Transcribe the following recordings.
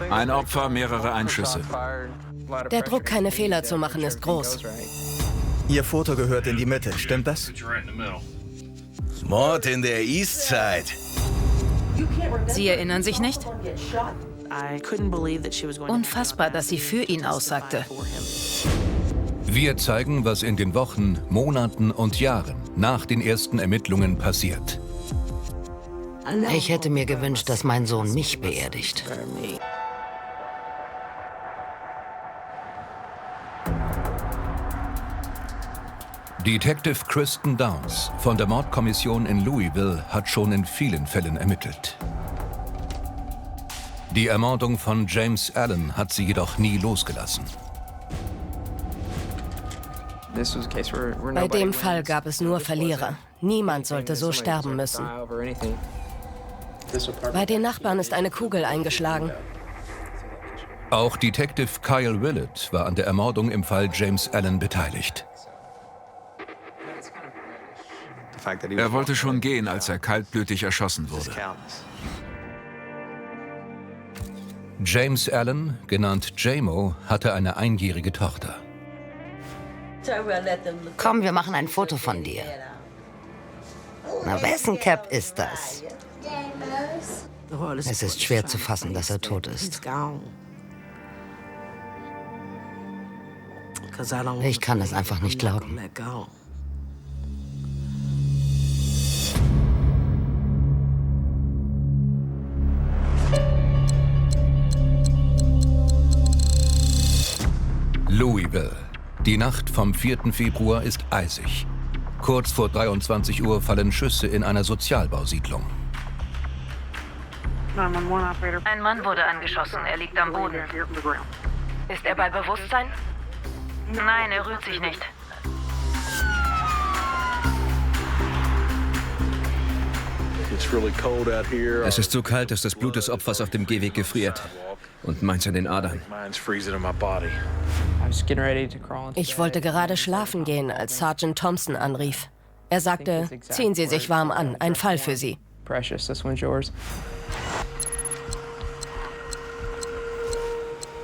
Ein Opfer, mehrere Einschüsse. Der Druck, keine Fehler zu machen, ist groß. Ihr Foto gehört in die Mitte, stimmt das? Mord in der Eastside. Sie erinnern sich nicht? Unfassbar, dass sie für ihn aussagte. Wir zeigen, was in den Wochen, Monaten und Jahren nach den ersten Ermittlungen passiert. Ich hätte mir gewünscht, dass mein Sohn mich beerdigt. Detective Kristen Downs von der Mordkommission in Louisville hat schon in vielen Fällen ermittelt. Die Ermordung von James Allen hat sie jedoch nie losgelassen. Bei dem Fall gab es nur Verlierer. Niemand sollte so sterben müssen. Bei den Nachbarn ist eine Kugel eingeschlagen. Auch Detective Kyle Willett war an der Ermordung im Fall James Allen beteiligt. Er wollte schon gehen, als er kaltblütig erschossen wurde. James Allen, genannt J-Mo, hatte eine einjährige Tochter. Komm, wir machen ein Foto von dir. Na, wessen Cap ist das? Es ist schwer zu fassen, dass er tot ist. Ich kann es einfach nicht glauben. Louisville. Die Nacht vom 4. Februar ist eisig. Kurz vor 23 Uhr fallen Schüsse in einer Sozialbausiedlung. Ein Mann wurde angeschossen, er liegt am Boden. Ist er bei Bewusstsein? Nein, er rührt sich nicht. Es ist so kalt, dass das Blut des Opfers auf dem Gehweg gefriert. Und meins in den Adern. Ich wollte gerade schlafen gehen, als Sergeant Thompson anrief. Er sagte, ziehen Sie sich warm an, ein Fall für Sie.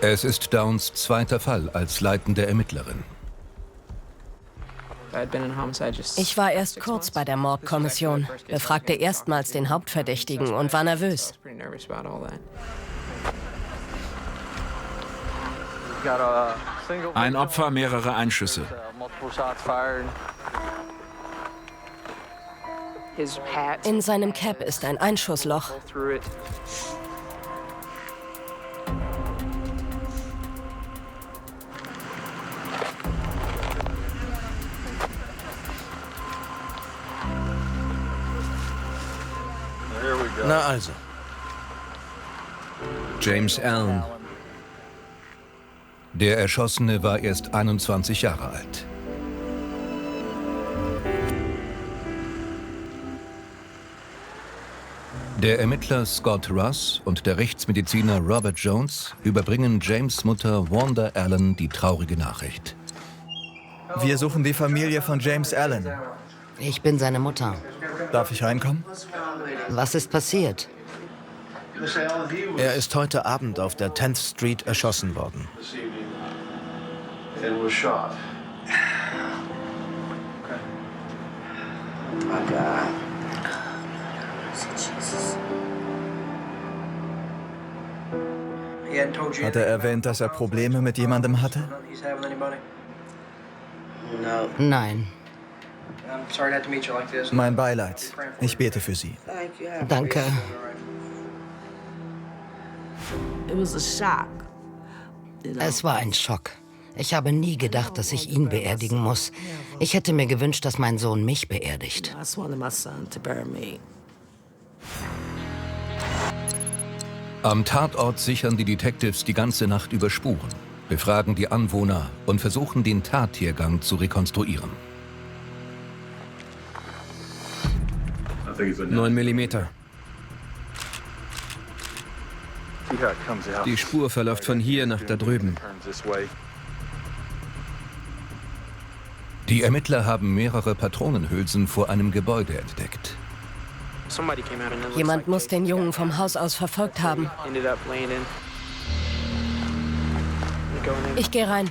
Es ist Downs zweiter Fall als leitende Ermittlerin. Ich war erst kurz bei der Mordkommission, befragte erstmals den Hauptverdächtigen und war nervös. Ein Opfer, mehrere Einschüsse. In seinem Cap ist ein Einschussloch. Na also. James Allen. Der Erschossene war erst 21 Jahre alt. Der Ermittler Scott Russ und der Rechtsmediziner Robert Jones überbringen James' Mutter Wanda Allen die traurige Nachricht. Wir suchen die Familie von James Allen. Ich bin seine Mutter. Darf ich reinkommen? Was ist passiert? Er ist heute Abend auf der 10th Street erschossen worden. Hat er erwähnt, dass er Probleme mit jemandem hatte? Nein. Mein Beileid. Ich bete für Sie. Danke. Es war ein Schock. Ich habe nie gedacht, dass ich ihn beerdigen muss. Ich hätte mir gewünscht, dass mein Sohn mich beerdigt. Am Tatort sichern die Detectives die ganze Nacht über Spuren, befragen die Anwohner und versuchen, den Tathergang zu rekonstruieren. 9 Millimeter. Die Spur verläuft von hier nach da drüben. Die Ermittler haben mehrere Patronenhülsen vor einem Gebäude entdeckt. Jemand muss den Jungen vom Haus aus verfolgt haben. Ich gehe rein.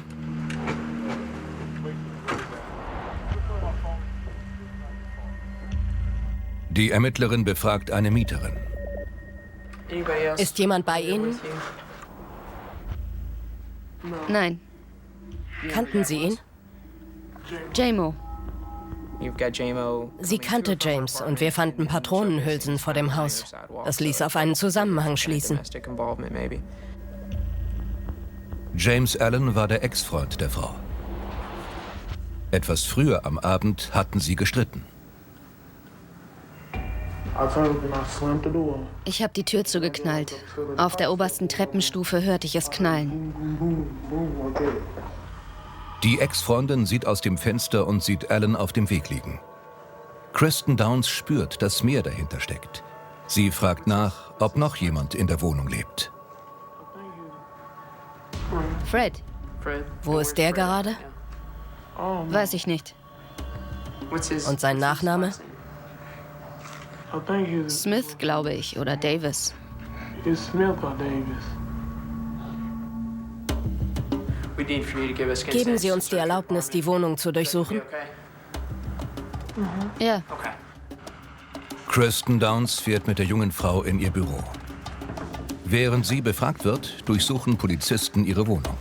Die Ermittlerin befragt eine Mieterin. Ist jemand bei Ihnen? Nein. Kannten Sie ihn? JMO. Sie kannte James und wir fanden Patronenhülsen vor dem Haus. Das ließ auf einen Zusammenhang schließen. James Allen war der Ex-Freund der Frau. Etwas früher am Abend hatten sie gestritten. Ich habe die Tür zugeknallt. Auf der obersten Treppenstufe hörte ich es knallen. Die Ex-Freundin sieht aus dem Fenster und sieht Allen auf dem Weg liegen. Kristen Downs spürt, dass mehr dahinter steckt. Sie fragt nach, ob noch jemand in der Wohnung lebt. Fred. Wo ist der gerade? Weiß ich nicht. Und sein Nachname? Smith, glaube ich, oder Davis. Geben Sie uns die Erlaubnis, die Wohnung zu durchsuchen? Ja. Kristen Downs fährt mit der jungen Frau in ihr Büro. Während sie befragt wird, durchsuchen Polizisten ihre Wohnung.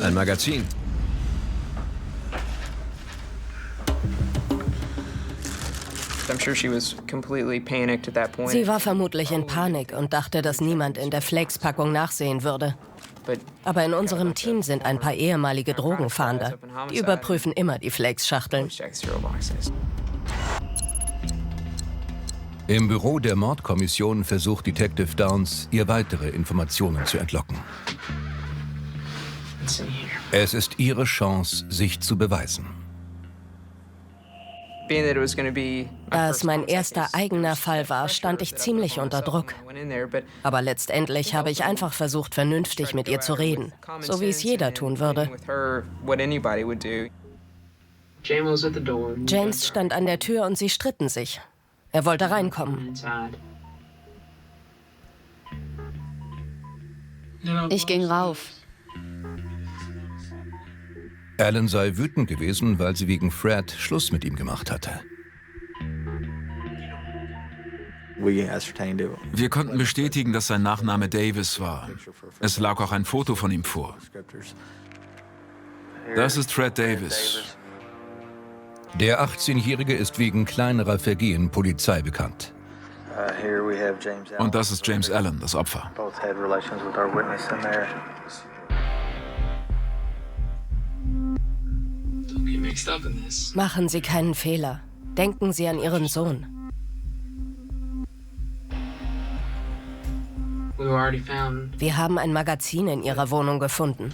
Ein Magazin. Sie war vermutlich in Panik und dachte, dass niemand in der Flakes-Packung nachsehen würde. Aber in unserem Team sind ein paar ehemalige Drogenfahnder. Die überprüfen immer die Flakes-Schachteln. Im Büro der Mordkommission versucht Detective Downs, ihr weitere Informationen zu entlocken. Es ist ihre Chance, sich zu beweisen. Da es mein erster eigener Fall war, stand ich ziemlich unter Druck. Aber letztendlich habe ich einfach versucht, vernünftig mit ihr zu reden, so wie es jeder tun würde. James stand an der Tür und sie stritten sich. Er wollte reinkommen. Ich ging rauf. Allen sei wütend gewesen, weil sie wegen Fred Schluss mit ihm gemacht hatte. Wir konnten bestätigen, dass sein Nachname Davis war. Es lag auch ein Foto von ihm vor. Das ist Fred Davis. Der 18-Jährige ist wegen kleinerer Vergehen Polizei bekannt. Und das ist James Allen, das Opfer. Machen Sie keinen Fehler. Denken Sie an Ihren Sohn. Wir haben ein Magazin in Ihrer Wohnung gefunden.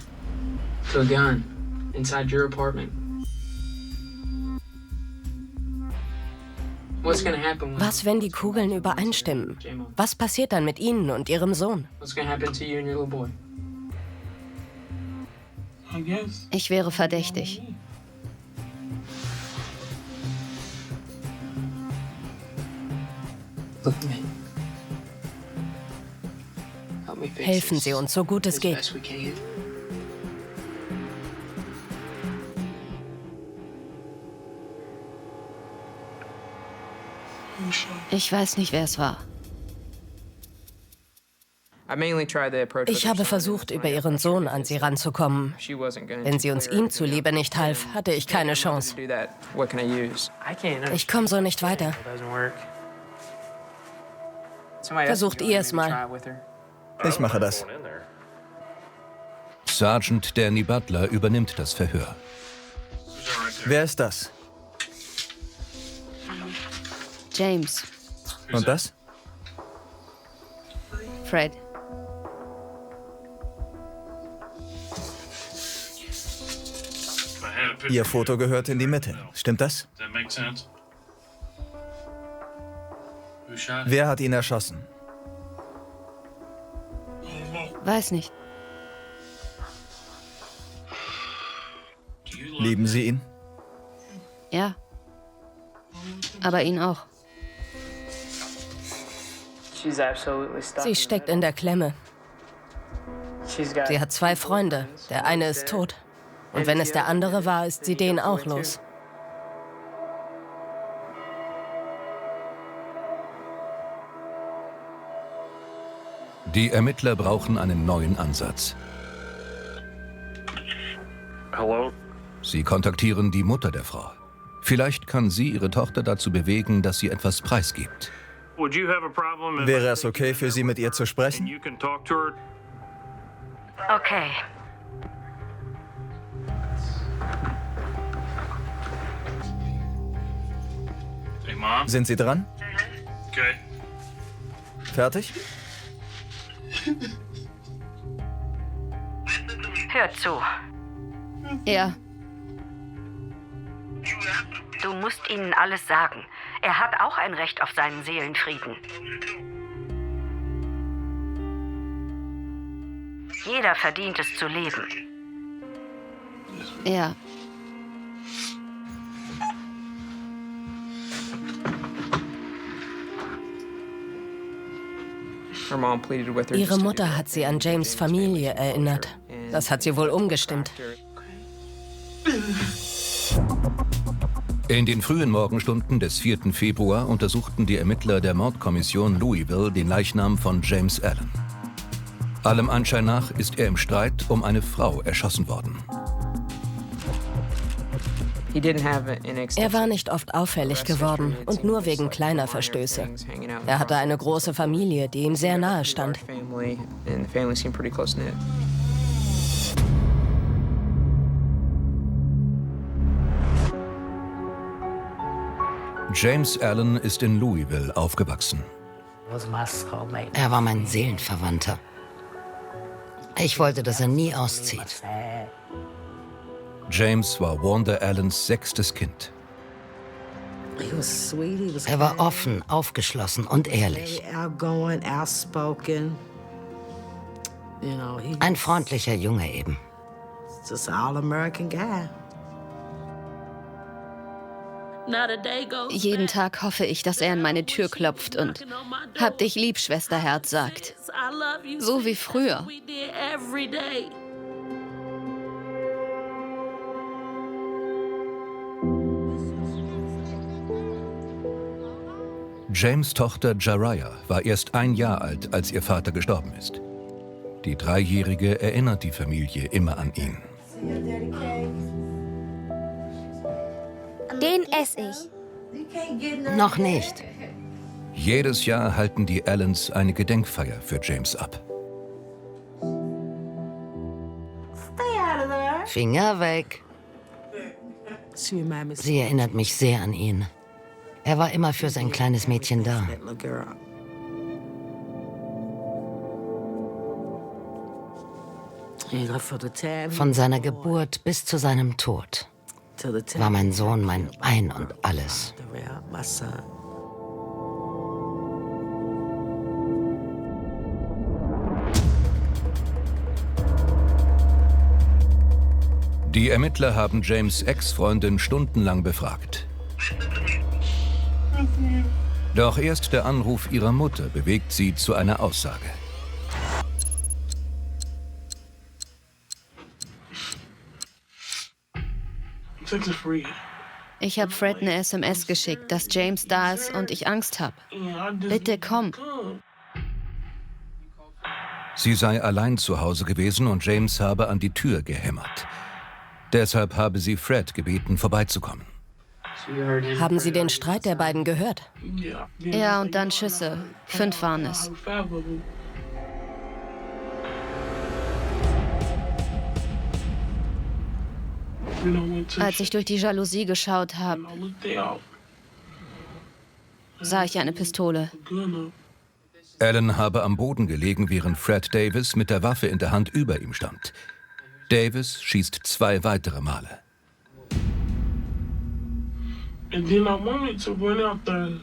Was, wenn die Kugeln übereinstimmen? Was passiert dann mit Ihnen und Ihrem Sohn? Ich wäre verdächtig. Helfen Sie uns, so gut es geht. Ich weiß nicht, wer es war. Ich habe versucht, über Ihren Sohn an Sie ranzukommen. Wenn sie uns ihm zuliebe nicht half, hatte ich keine Chance. Ich komme so nicht weiter. Versucht ihr es mal. Ich mache das. Sergeant Danny Butler übernimmt das Verhör. Wer ist das? James. Und das? Fred. Ihr Foto gehört in die Mitte. Stimmt das? Wer hat ihn erschossen? Weiß nicht. Lieben Sie ihn? Ja. Aber ihn auch. Sie steckt in der Klemme. Sie hat 2 Freunde. Der eine ist tot. Und wenn es der andere war, ist sie den auch los. Die Ermittler brauchen einen neuen Ansatz. Sie kontaktieren die Mutter der Frau. Vielleicht kann sie ihre Tochter dazu bewegen, dass sie etwas preisgibt. Wäre es okay für Sie, mit ihr zu sprechen? Okay. Sind Sie dran? Okay. Fertig? Hör zu. Ja. Du musst ihnen alles sagen. Er hat auch ein Recht auf seinen Seelenfrieden. Jeder verdient es zu leben. Ja. Ihre Mutter hat sie an James' Familie erinnert. Das hat sie wohl umgestimmt. In den frühen Morgenstunden des 4. Februar untersuchten die Ermittler der Mordkommission Louisville den Leichnam von James Allen. Allem Anschein nach ist er im Streit um eine Frau erschossen worden. Er war nicht oft auffällig geworden und nur wegen kleiner Verstöße. Er hatte eine große Familie, die ihm sehr nahe stand. James Allen ist in Louisville aufgewachsen. Er war mein Seelenverwandter. Ich wollte, dass er nie auszieht. James war Wanda Allens 6. Kind. Er war offen, aufgeschlossen und ehrlich. Ein freundlicher Junge eben. Jeden Tag hoffe ich, dass er an meine Tür klopft und "Hab dich lieb, Schwesterherz" sagt. So wie früher. James' Tochter Jariah war erst 1 Jahr alt, als ihr Vater gestorben ist. Die 3-Jährige erinnert die Familie immer an ihn. Den esse ich. Noch nicht. Jedes Jahr halten die Allens eine Gedenkfeier für James ab. Finger weg. Sie erinnert mich sehr an ihn. Er war immer für sein kleines Mädchen da. Von seiner Geburt bis zu seinem Tod war mein Sohn mein Ein und Alles. Die Ermittler haben James' Ex-Freundin stundenlang befragt. Doch erst der Anruf ihrer Mutter bewegt sie zu einer Aussage. Ich habe Fred eine SMS geschickt, dass James da ist und ich Angst habe. Bitte komm. Sie sei allein zu Hause gewesen und James habe an die Tür gehämmert. Deshalb habe sie Fred gebeten, vorbeizukommen. Haben Sie den Streit der beiden gehört? Ja, und dann Schüsse. 5 waren es. Als ich durch die Jalousie geschaut habe, sah ich eine Pistole. Allen habe am Boden gelegen, während Fred Davis mit der Waffe in der Hand über ihm stand. Davis schießt 2 weitere Male.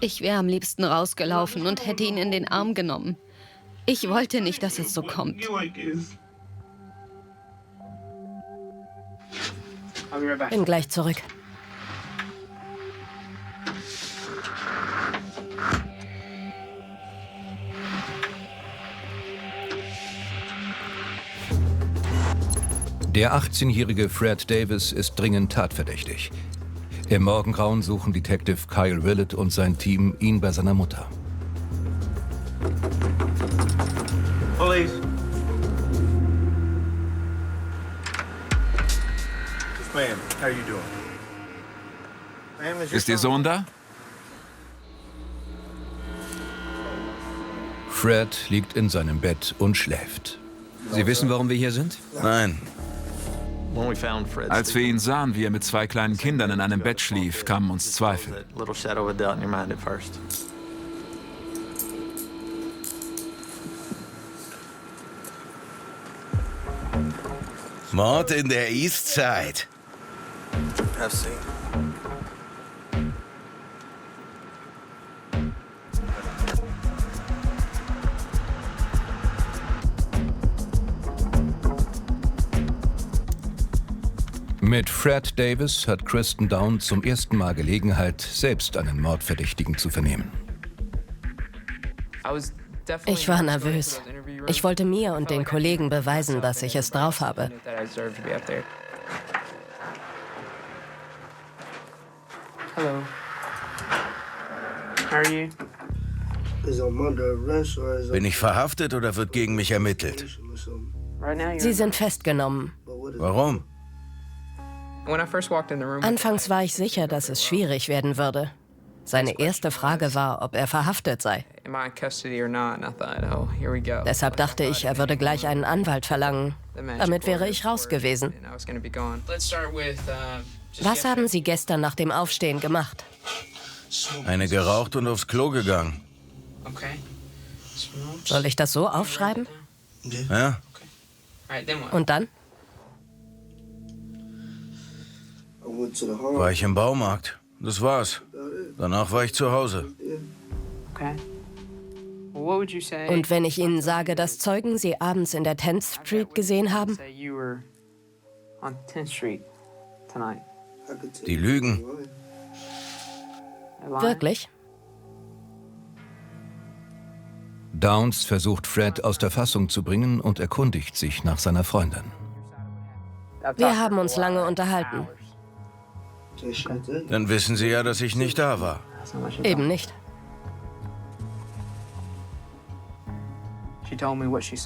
Ich wäre am liebsten rausgelaufen und hätte ihn in den Arm genommen. Ich wollte nicht, dass es so kommt. Bin gleich zurück. Der 18-jährige Fred Davis ist dringend tatverdächtig. Im Morgengrauen suchen Detective Kyle Willett und sein Team ihn bei seiner Mutter. Police. Ma'am, how are you doing? Ist Ihr Sohn da? Fred liegt in seinem Bett und schläft. Sie wissen, warum wir hier sind? Nein. Als wir ihn sahen, wie er mit 2 kleinen Kindern in einem Bett schlief, kamen uns Zweifel. Mord in der Eastside. Mit Fred Davis hat Kristen Down zum ersten Mal Gelegenheit, selbst einen Mordverdächtigen zu vernehmen. Ich war nervös. Ich wollte mir und den Kollegen beweisen, dass ich es drauf habe. Hello. How are you? Bin ich verhaftet oder wird gegen mich ermittelt? Sie sind festgenommen. Warum? Anfangs war ich sicher, dass es schwierig werden würde. Seine erste Frage war, ob er verhaftet sei. Deshalb dachte ich, er würde gleich einen Anwalt verlangen. Damit wäre ich raus gewesen. Was haben Sie gestern nach dem Aufstehen gemacht? Eine geraucht und aufs Klo gegangen. Soll ich das so aufschreiben? Ja. Und dann? War ich im Baumarkt. Das war's. Danach war ich zu Hause. Und wenn ich Ihnen sage, dass Zeugen Sie abends in der 10th Street gesehen haben? Die lügen. Wirklich? Downs versucht Fred aus der Fassung zu bringen und erkundigt sich nach seiner Freundin. Wir haben uns lange unterhalten. Dann wissen Sie ja, dass ich nicht da war. Eben nicht.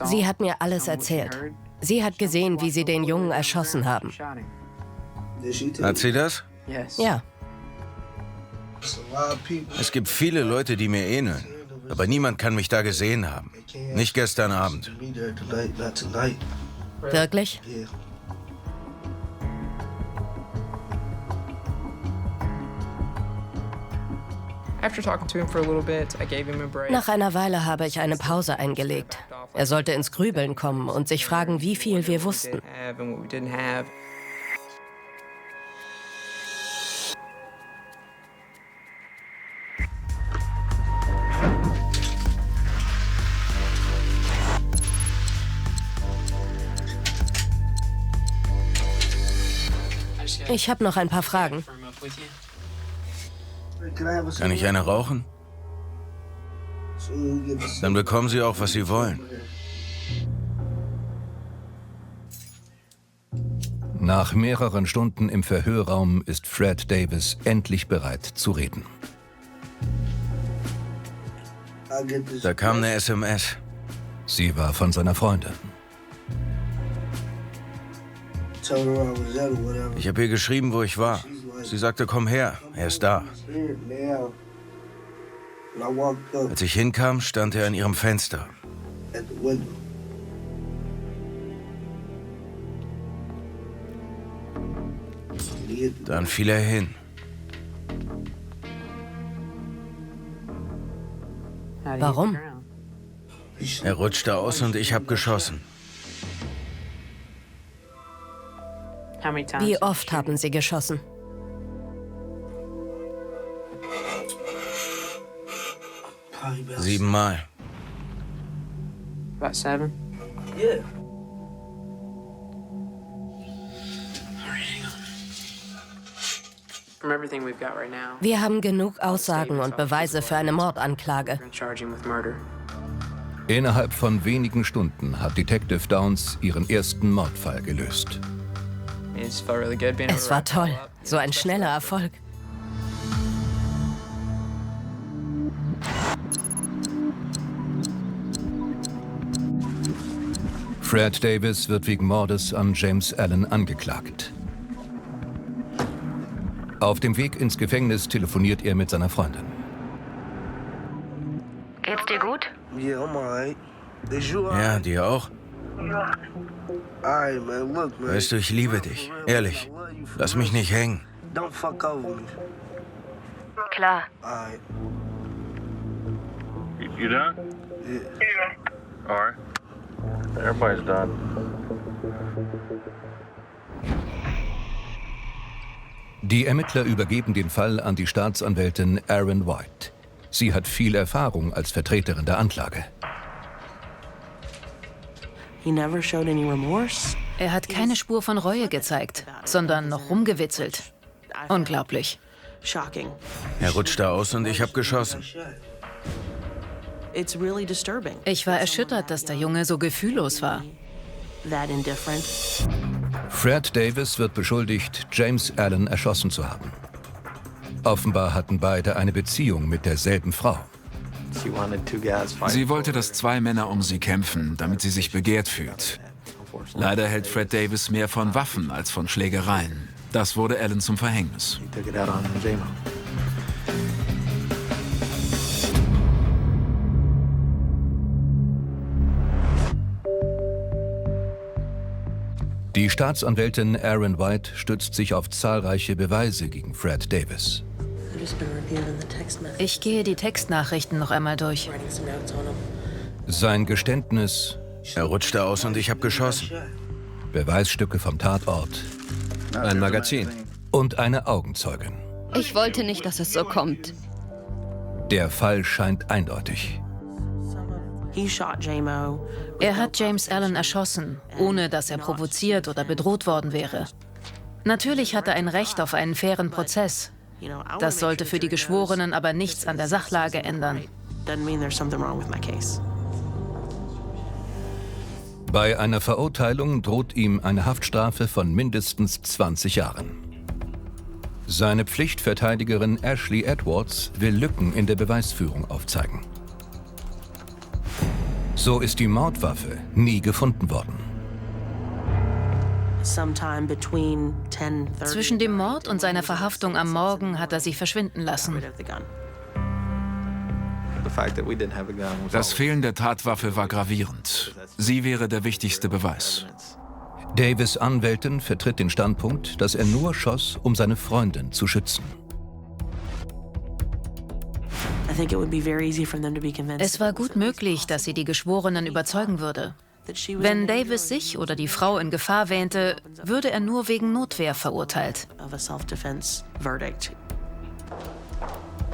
Sie hat mir alles erzählt. Sie hat gesehen, wie Sie den Jungen erschossen haben. Hat sie das? Ja. Es gibt viele Leute, die mir ähneln. Aber niemand kann mich da gesehen haben. Nicht gestern Abend. Wirklich? Nach einer Weile habe ich eine Pause eingelegt. Er sollte ins Grübeln kommen und sich fragen, wie viel wir wussten. Ich habe noch ein paar Fragen. Kann ich eine rauchen? Dann bekommen Sie auch, was Sie wollen. Nach mehreren Stunden im Verhörraum ist Fred Davis endlich bereit zu reden. Da kam eine SMS. Sie war von seiner Freundin. Ich habe ihr geschrieben, wo ich war. Sie sagte, komm her, er ist da. Als ich hinkam, stand er an ihrem Fenster. Dann fiel er hin. Warum? Er rutschte aus und ich habe geschossen. Wie oft haben Sie geschossen? Siebenmal. About 7? Yeah. From everything we've got right now, Wir haben genug Aussagen und Beweise für eine Mordanklage. we're gonna charge him with murder. Innerhalb von wenigen Stunden hat Detective Downs ihren ersten Mordfall gelöst. Es war toll. So ein schneller Erfolg. Fred Davis wird wegen Mordes an James Allen angeklagt. Auf dem Weg ins Gefängnis telefoniert er mit seiner Freundin. Geht's dir gut? Yeah, I'm alright. Is you Ja, alright? dir auch? Alright, man. Look, man. Weißt du, ich liebe dich. Ehrlich. Lass mich nicht hängen. Don't fuck over me. Klar. Alright. You done? Yeah. All right. Everybody's done. Die Ermittler übergeben den Fall an die Staatsanwältin Erin White. Sie hat viel Erfahrung als Vertreterin der Anklage. Er hat keine Spur von Reue gezeigt, sondern noch rumgewitzelt. Unglaublich. Er rutschte aus und ich habe geschossen. Ich war erschüttert, dass der Junge so gefühllos war. Fred Davis wird beschuldigt, James Allen erschossen zu haben. Offenbar hatten beide eine Beziehung mit derselben Frau. Sie wollte, dass zwei Männer um sie kämpfen, damit sie sich begehrt fühlt. Leider hält Fred Davis mehr von Waffen als von Schlägereien. Das wurde Allen zum Verhängnis. Die Staatsanwältin Erin White stützt sich auf zahlreiche Beweise gegen Fred Davis. Ich gehe die Textnachrichten noch einmal durch. Sein Geständnis. Er rutschte aus und ich habe geschossen. Beweisstücke vom Tatort. Ein Magazin. Und eine Augenzeugin. Ich wollte nicht, dass es so kommt. Der Fall scheint eindeutig. Er hat James Allen erschossen, ohne dass er provoziert oder bedroht worden wäre. Natürlich hat er ein Recht auf einen fairen Prozess. Das sollte für die Geschworenen aber nichts an der Sachlage ändern. Bei einer Verurteilung droht ihm eine Haftstrafe von mindestens 20 Jahren. Seine Pflichtverteidigerin Ashley Edwards will Lücken in der Beweisführung aufzeigen. So ist die Mordwaffe nie gefunden worden. Zwischen dem Mord und seiner Verhaftung am Morgen hat er sich verschwinden lassen. Das Fehlen der Tatwaffe war gravierend. Sie wäre der wichtigste Beweis. Davis' Anwältin vertritt den Standpunkt, dass er nur schoss, um seine Freundin zu schützen. Es war gut möglich, dass sie die Geschworenen überzeugen würde. Wenn Davis sich oder die Frau in Gefahr wähnte, würde er nur wegen Notwehr verurteilt.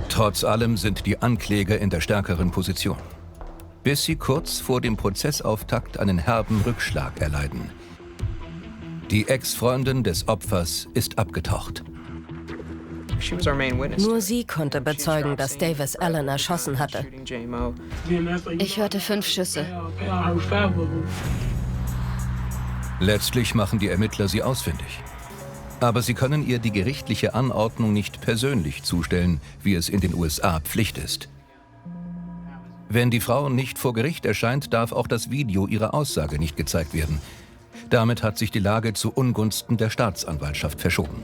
Trotz allem sind die Ankläger in der stärkeren Position. Bis sie kurz vor dem Prozessauftakt einen herben Rückschlag erleiden. Die Ex-Freundin des Opfers ist abgetaucht. Nur sie konnte bezeugen, dass Davis Allen erschossen hatte. Ich hörte 5 Schüsse. Letztlich machen die Ermittler sie ausfindig. Aber sie können ihr die gerichtliche Anordnung nicht persönlich zustellen, wie es in den USA Pflicht ist. Wenn die Frau nicht vor Gericht erscheint, darf auch das Video ihrer Aussage nicht gezeigt werden. Damit hat sich die Lage zu Ungunsten der Staatsanwaltschaft verschoben.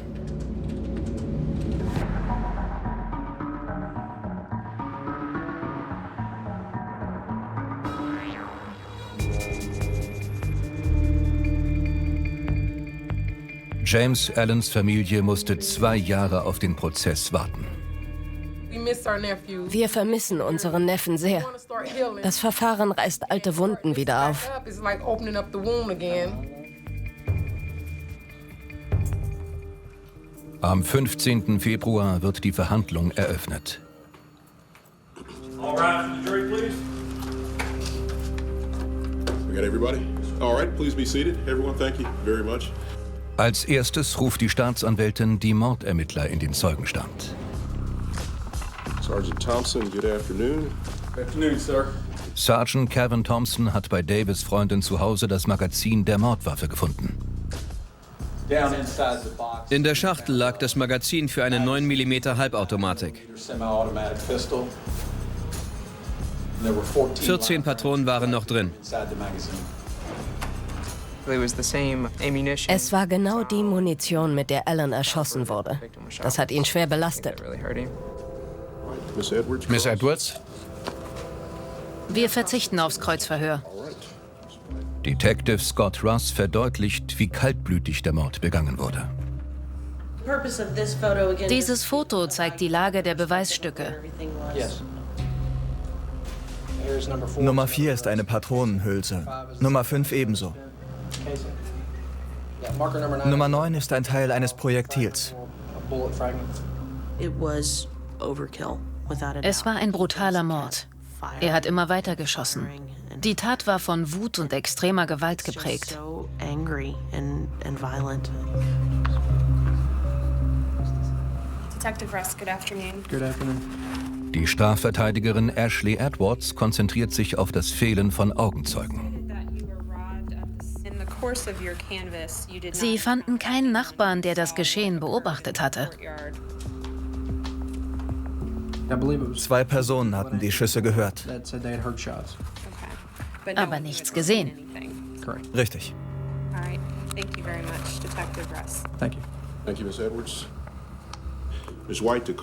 James Allens Familie musste 2 Jahre auf den Prozess warten. Wir vermissen unseren Neffen sehr. Das Verfahren reißt alte Wunden wieder auf. Am 15. Februar wird die Verhandlung eröffnet. Als erstes ruft die Staatsanwältin die Mordermittler in den Zeugenstand. Sergeant Thompson, good afternoon. Good afternoon, sir. Sergeant Kevin Thompson hat bei Davis' Freundin zu Hause das Magazin der Mordwaffe gefunden. In der Schachtel lag das Magazin für eine 9 mm Halbautomatik. 14 Patronen waren noch drin. Es war genau die Munition, mit der Allen erschossen wurde. Das hat ihn schwer belastet. Miss Edwards? Wir verzichten aufs Kreuzverhör. Detective Scott Russ verdeutlicht, wie kaltblütig der Mord begangen wurde. Dieses Foto zeigt die Lage der Beweisstücke. Nummer 4 ist eine Patronenhülse. Nummer 5 ebenso. Nummer 9 ist ein Teil eines Projektils. Es war ein brutaler Mord. Er hat immer weiter geschossen. Die Tat war von Wut und extremer Gewalt geprägt. Detective Russ, good afternoon. Good afternoon. Die Strafverteidigerin Ashley Edwards konzentriert sich auf das Fehlen von Augenzeugen. Sie fanden keinen Nachbarn, der das Geschehen beobachtet hatte. 2 Personen hatten die Schüsse gehört. Aber nichts gesehen. Richtig. Thank you, Miss Edwards.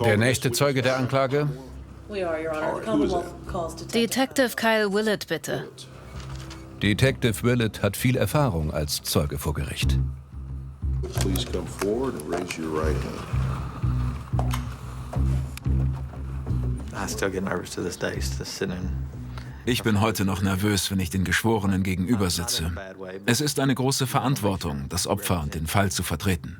Der nächste Zeuge der Anklage? Detective Kyle Willett, bitte. Detective Willett hat viel Erfahrung als Zeuge vor Gericht. Please come forward and raise your right hand. Ich bin heute noch nervös, wenn ich den Geschworenen gegenüber sitze. Es ist eine große Verantwortung, das Opfer und den Fall zu vertreten.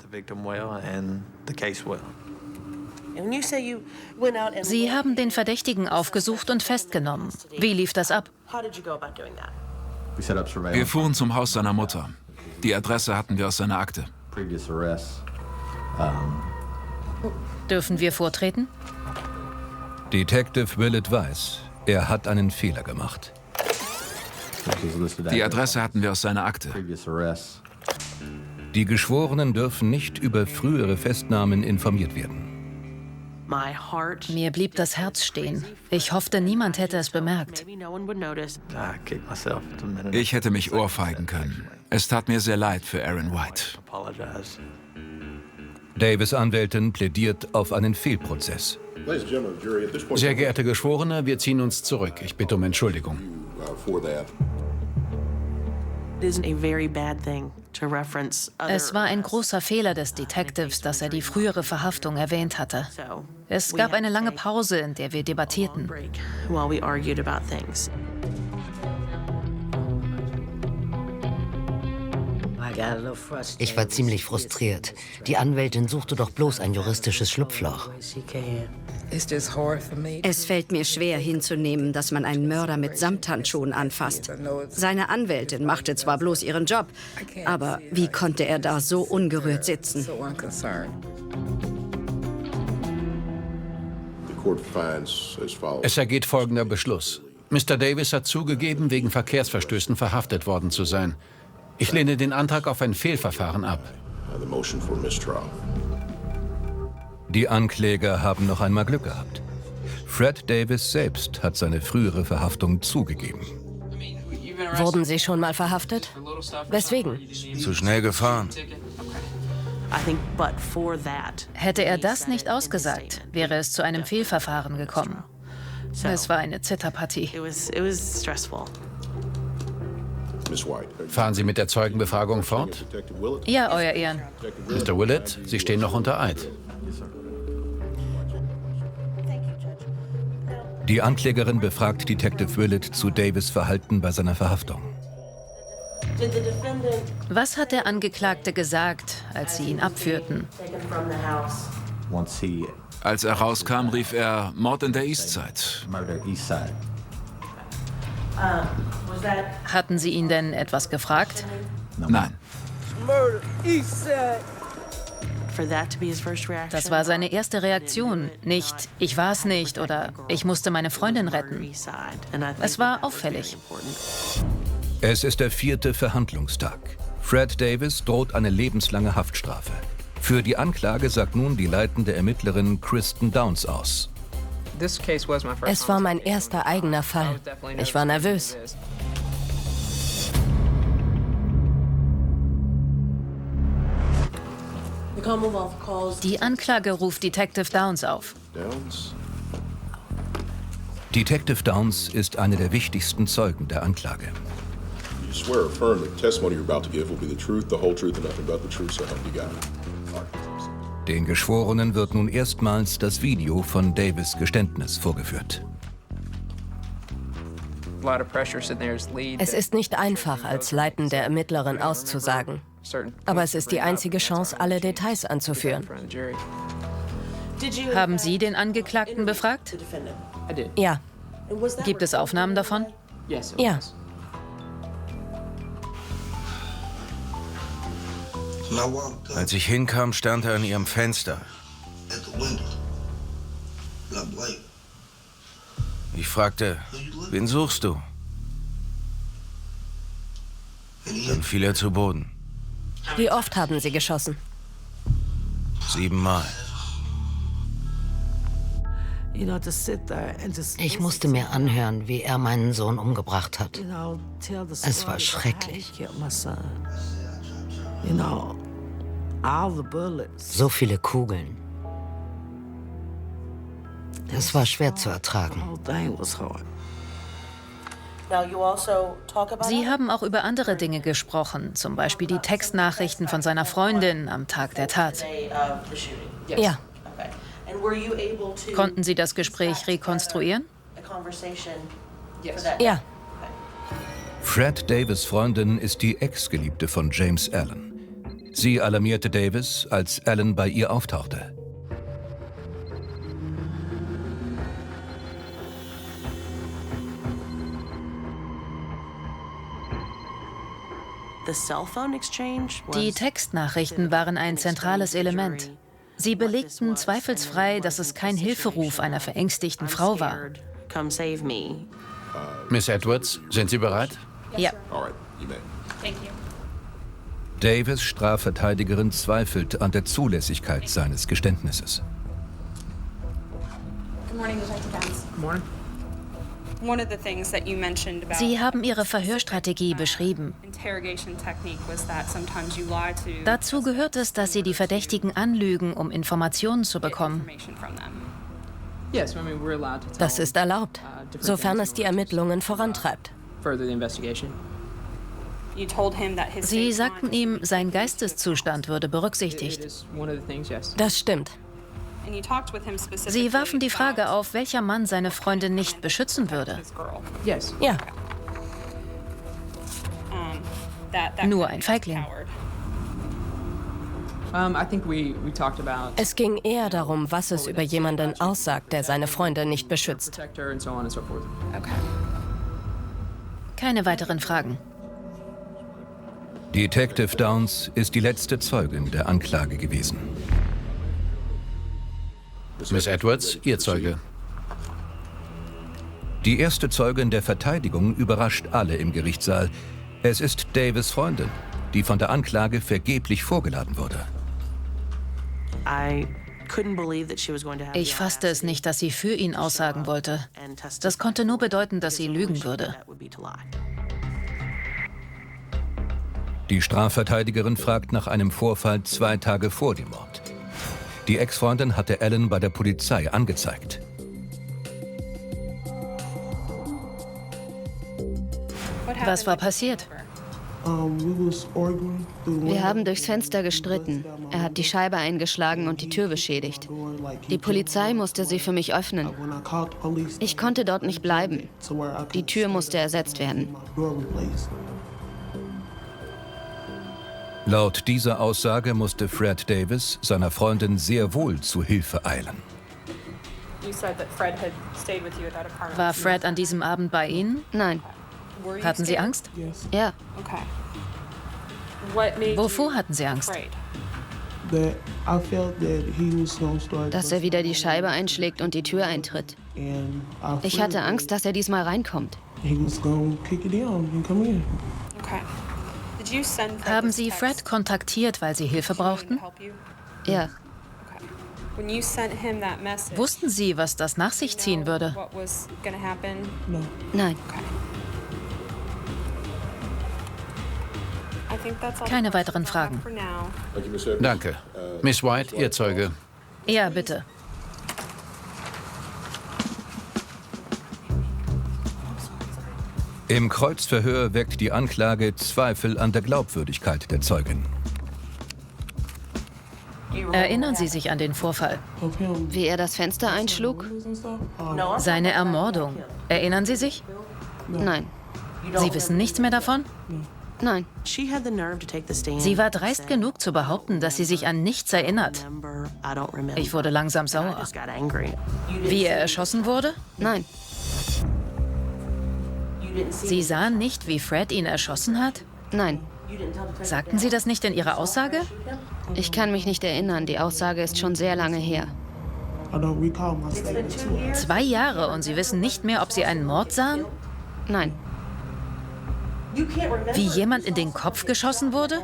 Sie haben den Verdächtigen aufgesucht und festgenommen. Wie lief das ab? Wir fuhren zum Haus seiner Mutter. Die Adresse hatten wir aus seiner Akte. Dürfen wir vortreten? Detective Willett weiß, er hat einen Fehler gemacht. Die Adresse hatten wir aus seiner Akte. Die Geschworenen dürfen nicht über frühere Festnahmen informiert werden. Mir blieb das Herz stehen. Ich hoffte, niemand hätte es bemerkt. Ich hätte mich ohrfeigen können. Es tat mir sehr leid für Aaron White. Davis' Anwältin plädiert auf einen Fehlprozess. Sehr geehrte Geschworene, wir ziehen uns zurück. Ich bitte um Entschuldigung. Es war ein großer Fehler des Detectives, dass er die frühere Verhaftung erwähnt hatte. Es gab eine lange Pause, in der wir debattierten. Ich war ziemlich frustriert. Die Anwältin suchte doch bloß ein juristisches Schlupfloch. Es fällt mir schwer hinzunehmen, dass man einen Mörder mit Samthandschuhen anfasst. Seine Anwältin machte zwar bloß ihren Job, aber wie konnte er da so ungerührt sitzen? Es ergeht folgender Beschluss. Mr. Davis hat zugegeben, wegen Verkehrsverstößen verhaftet worden zu sein. Ich lehne den Antrag auf ein Fehlverfahren ab. Die Ankläger haben noch einmal Glück gehabt. Fred Davis selbst hat seine frühere Verhaftung zugegeben. Wurden Sie schon mal verhaftet? Weswegen? Zu schnell gefahren. Hätte er das nicht ausgesagt, wäre es zu einem Fehlverfahren gekommen. Es war eine Zitterpartie. Fahren Sie mit der Zeugenbefragung fort? Ja, Euer Ehren. Mr. Willett, Sie stehen noch unter Eid. Die Anklägerin befragt Detective Willett zu Davis' Verhalten bei seiner Verhaftung. Was hat der Angeklagte gesagt, als Sie ihn abführten? Als er rauskam, rief er Mord in der Eastside. Hatten Sie ihn denn etwas gefragt? Nein. Das war seine erste Reaktion. Nicht, ich war es nicht oder ich musste meine Freundin retten. Es war auffällig. Es ist der 4. Verhandlungstag. Fred Davis droht eine lebenslange Haftstrafe. Für die Anklage sagt nun die leitende Ermittlerin Kristen Downs aus. Es war mein erster eigener Fall. Ich war nervös. Die Anklage ruft Detective Downs auf. Detective Downs ist einer der wichtigsten Zeugen der Anklage. You swear or affirm that the testimony you're about to give will be the truth, the whole truth, and nothing but the truth, so help you God. Den Geschworenen wird nun erstmals das Video von Davis' Geständnis vorgeführt. Es ist nicht einfach, als leitende Ermittlerin auszusagen. Aber es ist die einzige Chance, alle Details anzuführen. Haben Sie den Angeklagten befragt? Ja. Gibt es Aufnahmen davon? Ja. Als ich hinkam, stand er an ihrem Fenster. Ich fragte, wen suchst du? Dann fiel er zu Boden. Wie oft haben Sie geschossen? 7 Mal. Ich musste mir anhören, wie er meinen Sohn umgebracht hat. Es war schrecklich. So viele Kugeln. Es war schwer zu ertragen. Sie haben auch über andere Dinge gesprochen, zum Beispiel die Textnachrichten von seiner Freundin am Tag der Tat. Ja. Konnten Sie das Gespräch rekonstruieren? Ja. Fred Davis' Freundin ist die Ex-Geliebte von James Allen. Sie alarmierte Davis, als Allen bei ihr auftauchte. Die Textnachrichten waren ein zentrales Element. Sie belegten zweifelsfrei, dass es kein Hilferuf einer verängstigten Frau war. Miss Edwards, sind Sie bereit? Ja. Davis' Strafverteidigerin zweifelt an der Zulässigkeit seines Geständnisses. Sie haben Ihre Verhörstrategie beschrieben. Dazu gehört es, dass Sie die Verdächtigen anlügen, um Informationen zu bekommen. Das ist erlaubt, sofern es die Ermittlungen vorantreibt. Sie sagten ihm, sein Geisteszustand würde berücksichtigt. Das stimmt. Sie warfen die Frage auf, welcher Mann seine Freundin nicht beschützen würde. Ja. Nur ein Feigling. Es ging eher darum, was es über jemanden aussagt, der seine Freundin nicht beschützt. Keine weiteren Fragen. Detective Downs ist die letzte Zeugin der Anklage gewesen. Miss Edwards, Ihr Zeuge. Die erste Zeugin der Verteidigung überrascht alle im Gerichtssaal. Es ist Davis' Freundin, die von der Anklage vergeblich vorgeladen wurde. Ich fasste es nicht, dass sie für ihn aussagen wollte. Das konnte nur bedeuten, dass sie lügen würde. Die Strafverteidigerin fragt nach einem Vorfall 2 Tage vor dem Mord. Die Ex-Freundin hatte Allen bei der Polizei angezeigt. Was war passiert? Wir haben durchs Fenster gestritten. Er hat die Scheibe eingeschlagen und die Tür beschädigt. Die Polizei musste sie für mich öffnen. Ich konnte dort nicht bleiben. Die Tür musste ersetzt werden. Laut dieser Aussage musste Fred Davis seiner Freundin sehr wohl zu Hilfe eilen. War Fred an diesem Abend bei Ihnen? Nein. Hatten Sie Angst? Ja. Wovor hatten Sie Angst? Dass er wieder die Scheibe einschlägt und die Tür eintritt. Ich hatte Angst, dass er diesmal reinkommt. Haben Sie Fred kontaktiert, weil Sie Hilfe brauchten? Ja. Wussten Sie, was das nach sich ziehen würde? Nein. Keine weiteren Fragen. Danke. Miss White, Ihr Zeuge. Ja, bitte. Im Kreuzverhör weckt die Anklage Zweifel an der Glaubwürdigkeit der Zeugin. Erinnern Sie sich an den Vorfall? Wie er das Fenster einschlug? Seine Ermordung. Erinnern Sie sich? Nein. Sie wissen nichts mehr davon? Nein. Sie war dreist genug zu behaupten, dass sie sich an nichts erinnert. Ich wurde langsam sauer. Wie er erschossen wurde? Nein. Sie sahen nicht, wie Fred ihn erschossen hat? Nein. Sagten Sie das nicht in Ihrer Aussage? Ich kann mich nicht erinnern. Die Aussage ist schon sehr lange her. 2 Jahre und Sie wissen nicht mehr, ob Sie einen Mord sahen? Nein. Wie jemand in den Kopf geschossen wurde?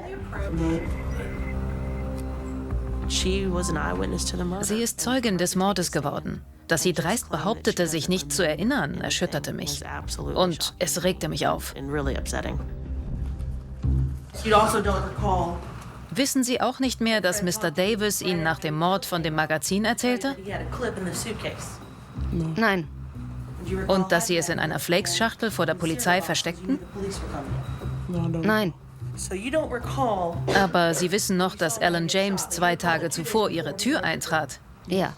Sie ist Zeugin des Mordes geworden. Dass sie dreist behauptete, sich nicht zu erinnern, erschütterte mich. Und es regte mich auf. Wissen Sie auch nicht mehr, dass Mr. Davis Ihnen nach dem Mord von dem Magazin erzählte? Nein. Und dass Sie es in einer Flakes-Schachtel vor der Polizei versteckten? Nein. Aber Sie wissen noch, dass Alan James 2 Tage zuvor Ihre Tür eintrat? Ja.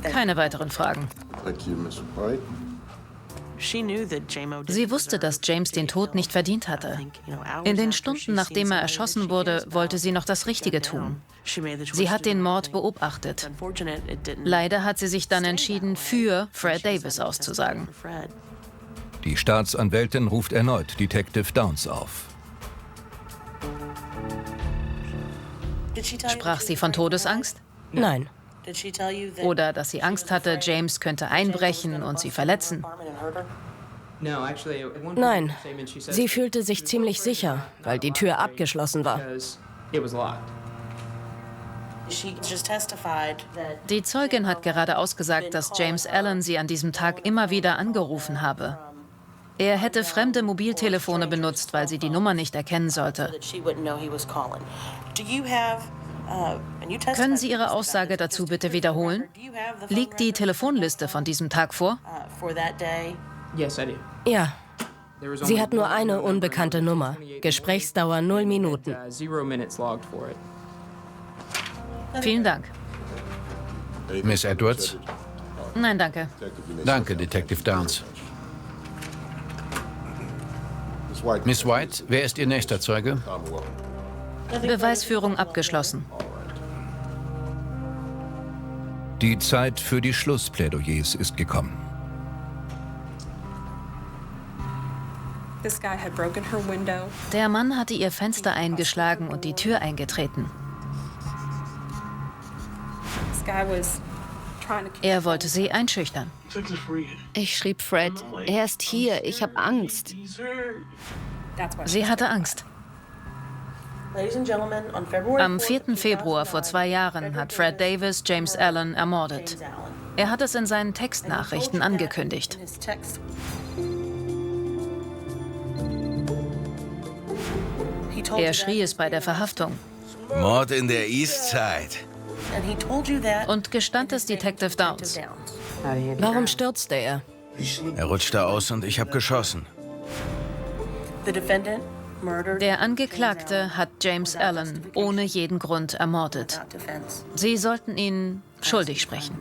Keine weiteren Fragen. Sie wusste, dass James den Tod nicht verdient hatte. In den Stunden, nachdem er erschossen wurde, wollte sie noch das Richtige tun. Sie hat den Mord beobachtet. Leider hat sie sich dann entschieden, für Fred Davis auszusagen. Die Staatsanwältin ruft erneut Detective Downs auf. Sprach sie von Todesangst? Nein. Oder dass sie Angst hatte, James könnte einbrechen und sie verletzen? Nein, sie fühlte sich ziemlich sicher, weil die Tür abgeschlossen war. Die Zeugin hat gerade ausgesagt, dass James Allen sie an diesem Tag immer wieder angerufen habe. Er hätte fremde Mobiltelefone benutzt, weil sie die Nummer nicht erkennen sollte. Können Sie Ihre Aussage dazu bitte wiederholen? Liegt die Telefonliste von diesem Tag vor? Ja. Sie hat nur eine unbekannte Nummer. Gesprächsdauer 0 Minuten. Vielen Dank. Miss Edwards? Nein, danke. Danke, Detective Downs. Miss White, wer ist Ihr nächster Zeuge? Beweisführung abgeschlossen. Die Zeit für die Schlussplädoyers ist gekommen. Der Mann hatte ihr Fenster eingeschlagen und die Tür eingetreten. Er wollte sie einschüchtern. Ich schrieb Fred, er ist hier, ich habe Angst. Sie hatte Angst. Am 4. Februar vor 2 Jahren hat Fred Davis James Allen ermordet. Er hat es in seinen Textnachrichten angekündigt. Er schrie es bei der Verhaftung. Mord in der East Side. Und gestand es Detective Downs. Warum stürzte er? Er rutschte aus und ich habe geschossen. Der Angeklagte hat James Allen ohne jeden Grund ermordet. Sie sollten ihn schuldig sprechen.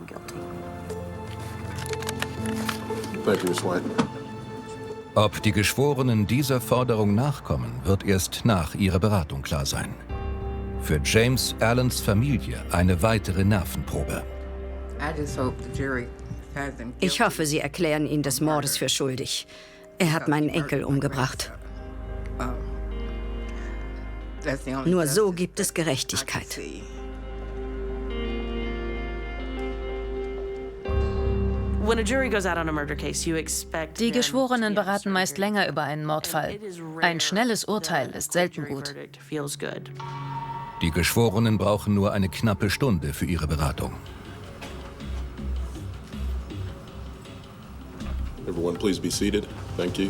Ob die Geschworenen dieser Forderung nachkommen, wird erst nach ihrer Beratung klar sein. Für James Allens Familie eine weitere Nervenprobe. Ich hoffe, Sie erklären ihn des Mordes für schuldig. Er hat meinen Enkel umgebracht. Nur so gibt es Gerechtigkeit. Die Geschworenen beraten meist länger über einen Mordfall. Ein schnelles Urteil ist selten gut. Die Geschworenen brauchen nur eine knappe Stunde für ihre Beratung. Everyone, please be seated. Thank you.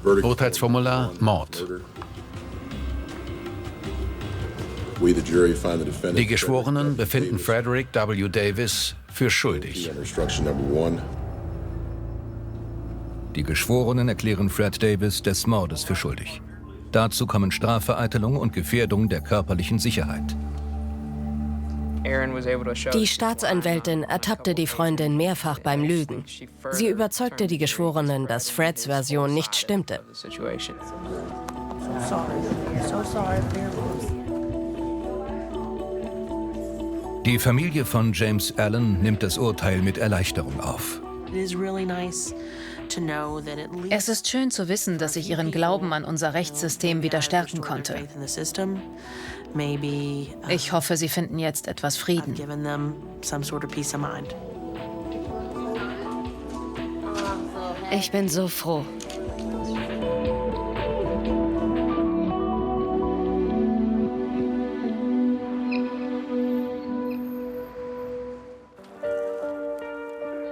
Urteilsformular Mord. Die Geschworenen befinden Frederick W. Davis für schuldig. Die Geschworenen erklären Fred Davis des Mordes für schuldig. Dazu kommen Strafvereitelung und Gefährdung der körperlichen Sicherheit. Die Staatsanwältin ertappte die Freundin mehrfach beim Lügen. Sie überzeugte die Geschworenen, dass Freds Version nicht stimmte. Die Familie von James Allen nimmt das Urteil mit Erleichterung auf. Es ist schön zu wissen, dass ich ihren Glauben an unser Rechtssystem wieder stärken konnte. Ich hoffe, sie finden jetzt etwas Frieden. Ich bin so froh.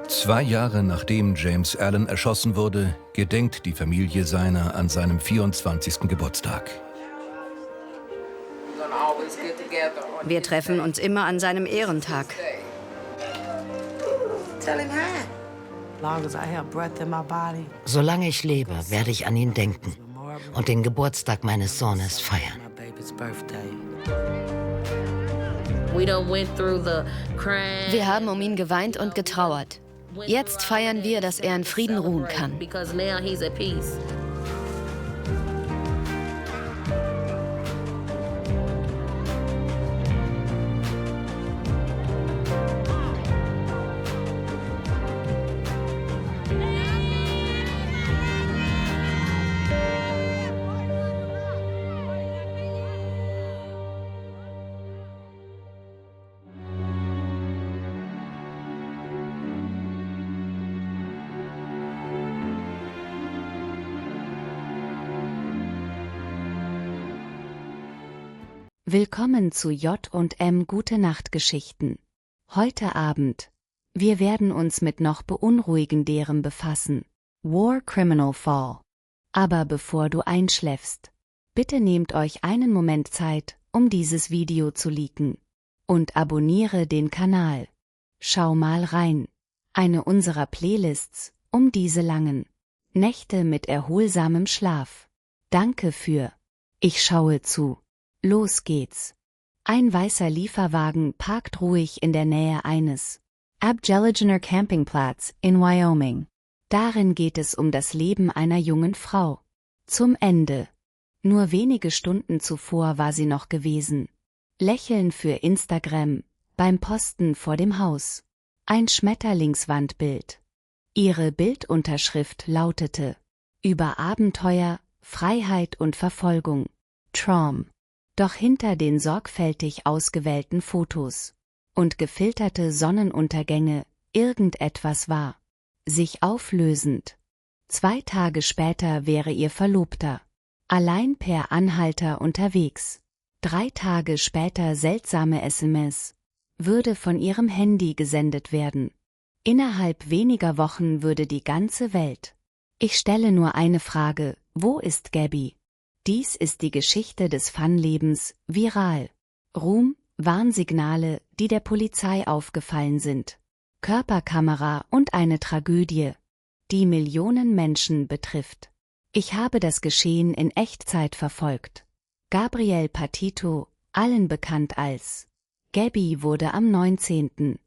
Zwei Jahre nachdem James Allen erschossen wurde, gedenkt die Familie seiner an seinem 24. Geburtstag. Wir treffen uns immer an seinem Ehrentag. Solange ich lebe, werde ich an ihn denken und den Geburtstag meines Sohnes feiern. Wir haben um ihn geweint und getrauert. Jetzt feiern wir, dass er in Frieden ruhen kann. Willkommen zu J&M Gute-Nacht-Geschichten. Heute Abend. Wir werden uns mit noch beunruhigenderem befassen. War Criminal Fall. Aber bevor du einschläfst, bitte nehmt euch einen Moment Zeit, um dieses Video zu liken. Und abonniere den Kanal. Schau mal rein. Eine unserer Playlists, um diese langen Nächte mit erholsamem Schlaf. Danke für. Ich schaue zu. Los geht's. Ein weißer Lieferwagen parkt ruhig in der Nähe eines Abgelagener Campingplatz in Wyoming. Darin geht es um das Leben einer jungen Frau. Zum Ende. Nur wenige Stunden zuvor war sie noch gewesen. Lächeln für Instagram, beim Posten vor dem Haus. Ein Schmetterlingswandbild. Ihre Bildunterschrift lautete: Über Abenteuer, Freiheit und Verfolgung. Traum. Doch hinter den sorgfältig ausgewählten Fotos und gefilterte Sonnenuntergänge irgendetwas war. Sich auflösend. 2 Tage später wäre ihr Verlobter allein per Anhalter unterwegs. 3 Tage später seltsame SMS würde von ihrem Handy gesendet werden. Innerhalb weniger Wochen würde die ganze Welt. Ich stelle nur eine Frage: Wo ist Gabby? Dies ist die Geschichte des Fun-Lebens, viral. Ruhm, Warnsignale, die der Polizei aufgefallen sind. Körperkamera und eine Tragödie, die Millionen Menschen betrifft. Ich habe das Geschehen in Echtzeit verfolgt. Gabriel Patito, allen bekannt als Gabby, wurde am 19.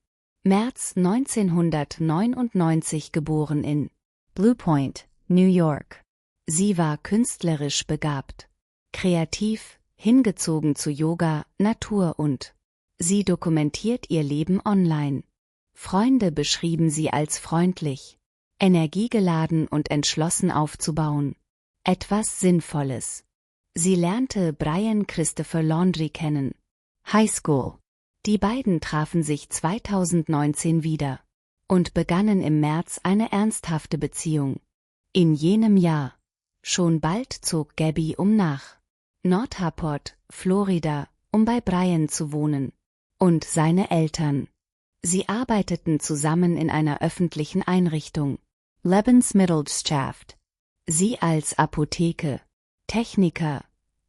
März 1999 geboren in Blue Point, New York. Sie war künstlerisch begabt, kreativ, hingezogen zu Yoga, Natur und Sie dokumentiert ihr Leben online. Freunde beschrieben sie als freundlich, energiegeladen und entschlossen aufzubauen. Etwas Sinnvolles. Sie lernte Brian Christopher Laundrie kennen. Highschool. Die beiden trafen sich 2019 wieder und begannen im März eine ernsthafte Beziehung. In jenem Jahr. Schon bald zog Gabby nach North Florida, um bei Brian zu wohnen. Und seine Eltern. Sie arbeiteten zusammen in einer öffentlichen Einrichtung. Lebensmittelwirtschaft. Sie als Apotheke, Techniker,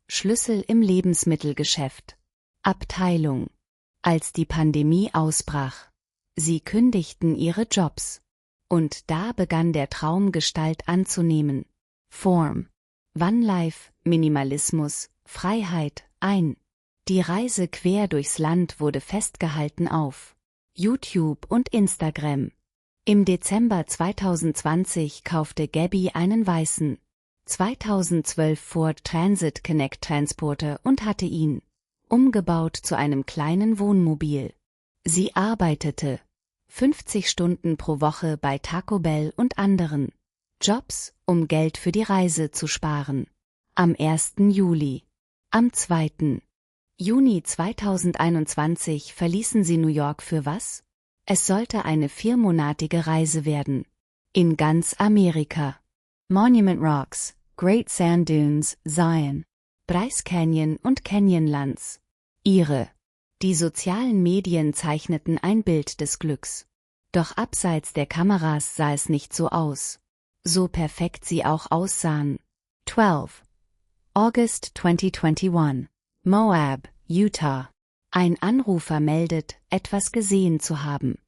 Schlüssel im Lebensmittelgeschäft, Abteilung. Als die Pandemie ausbrach, sie kündigten ihre Jobs. Und da begann der Traum Gestalt anzunehmen. Form. Vanlife, Minimalismus, Freiheit, ein. Die Reise quer durchs Land wurde festgehalten auf YouTube und Instagram. Im Dezember 2020 kaufte Gabby einen weißen 2012 Ford Transit Connect Transporter und hatte ihn umgebaut zu einem kleinen Wohnmobil. Sie arbeitete 50 Stunden pro Woche bei Taco Bell und anderen Jobs, um Geld für die Reise zu sparen. Am 1. Juli. Am 2. Juni 2021 verließen sie New York für was? Es sollte eine 4-monatige Reise werden. In ganz Amerika. Monument Rocks, Great Sand Dunes, Zion, Bryce Canyon und Canyonlands. Die sozialen Medien zeichneten ein Bild des Glücks. Doch abseits der Kameras sah es nicht so aus. So perfekt sie auch aussahen. 12. August 2021. Moab, Utah. Ein Anrufer meldet, etwas gesehen zu haben.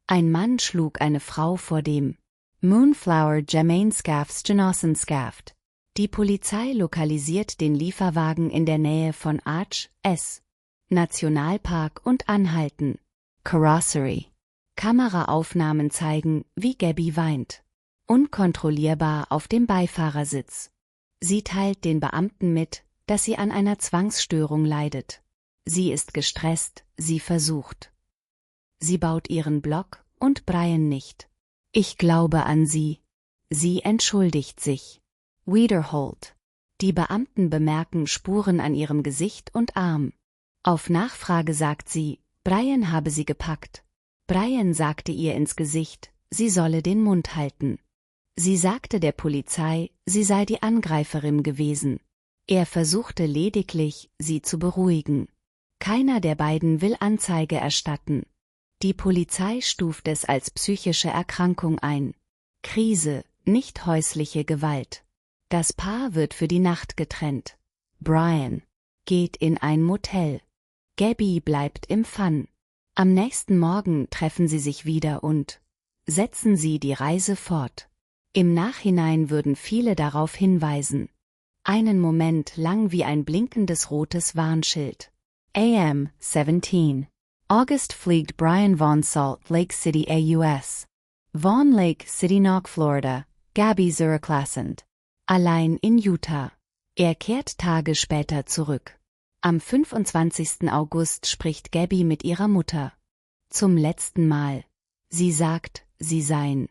Ein Mann schlug eine Frau vor dem Moonflower Jermaine Scaffs Genossenskaft. Die Polizei lokalisiert den Lieferwagen in der Nähe von Arch S. Nationalpark und anhalten. Carrossery. Kameraaufnahmen zeigen, wie Gabby weint. Unkontrollierbar auf dem Beifahrersitz. Sie teilt den Beamten mit, dass sie an einer Zwangsstörung leidet. Sie ist gestresst, sie versucht. Sie baut ihren Blog und Brian nicht. Ich glaube an sie. Sie entschuldigt sich. Wiederholt. Die Beamten bemerken Spuren an ihrem Gesicht und Arm. Auf Nachfrage sagt sie, Brian habe sie gepackt. Brian sagte ihr ins Gesicht, sie solle den Mund halten. Sie sagte der Polizei, sie sei die Angreiferin gewesen. Er versuchte lediglich, sie zu beruhigen. Keiner der beiden will Anzeige erstatten. Die Polizei stuft es als psychische Erkrankung ein. Krise, nicht häusliche Gewalt. Das Paar wird für die Nacht getrennt. Brian geht in ein Motel. Gabby bleibt im Fun. Am nächsten Morgen treffen sie sich wieder und setzen sie die Reise fort. Im Nachhinein würden viele darauf hinweisen. Einen Moment lang wie ein blinkendes rotes Warnschild. AM 17. August fliegt Brian von Salt Lake City AUS. Von Lake City nach Florida, Gabby zurücklassend. Allein in Utah. Er kehrt Tage später zurück. Am 25. August spricht Gabby mit ihrer Mutter. Zum letzten Mal. Sie sagt, sie seien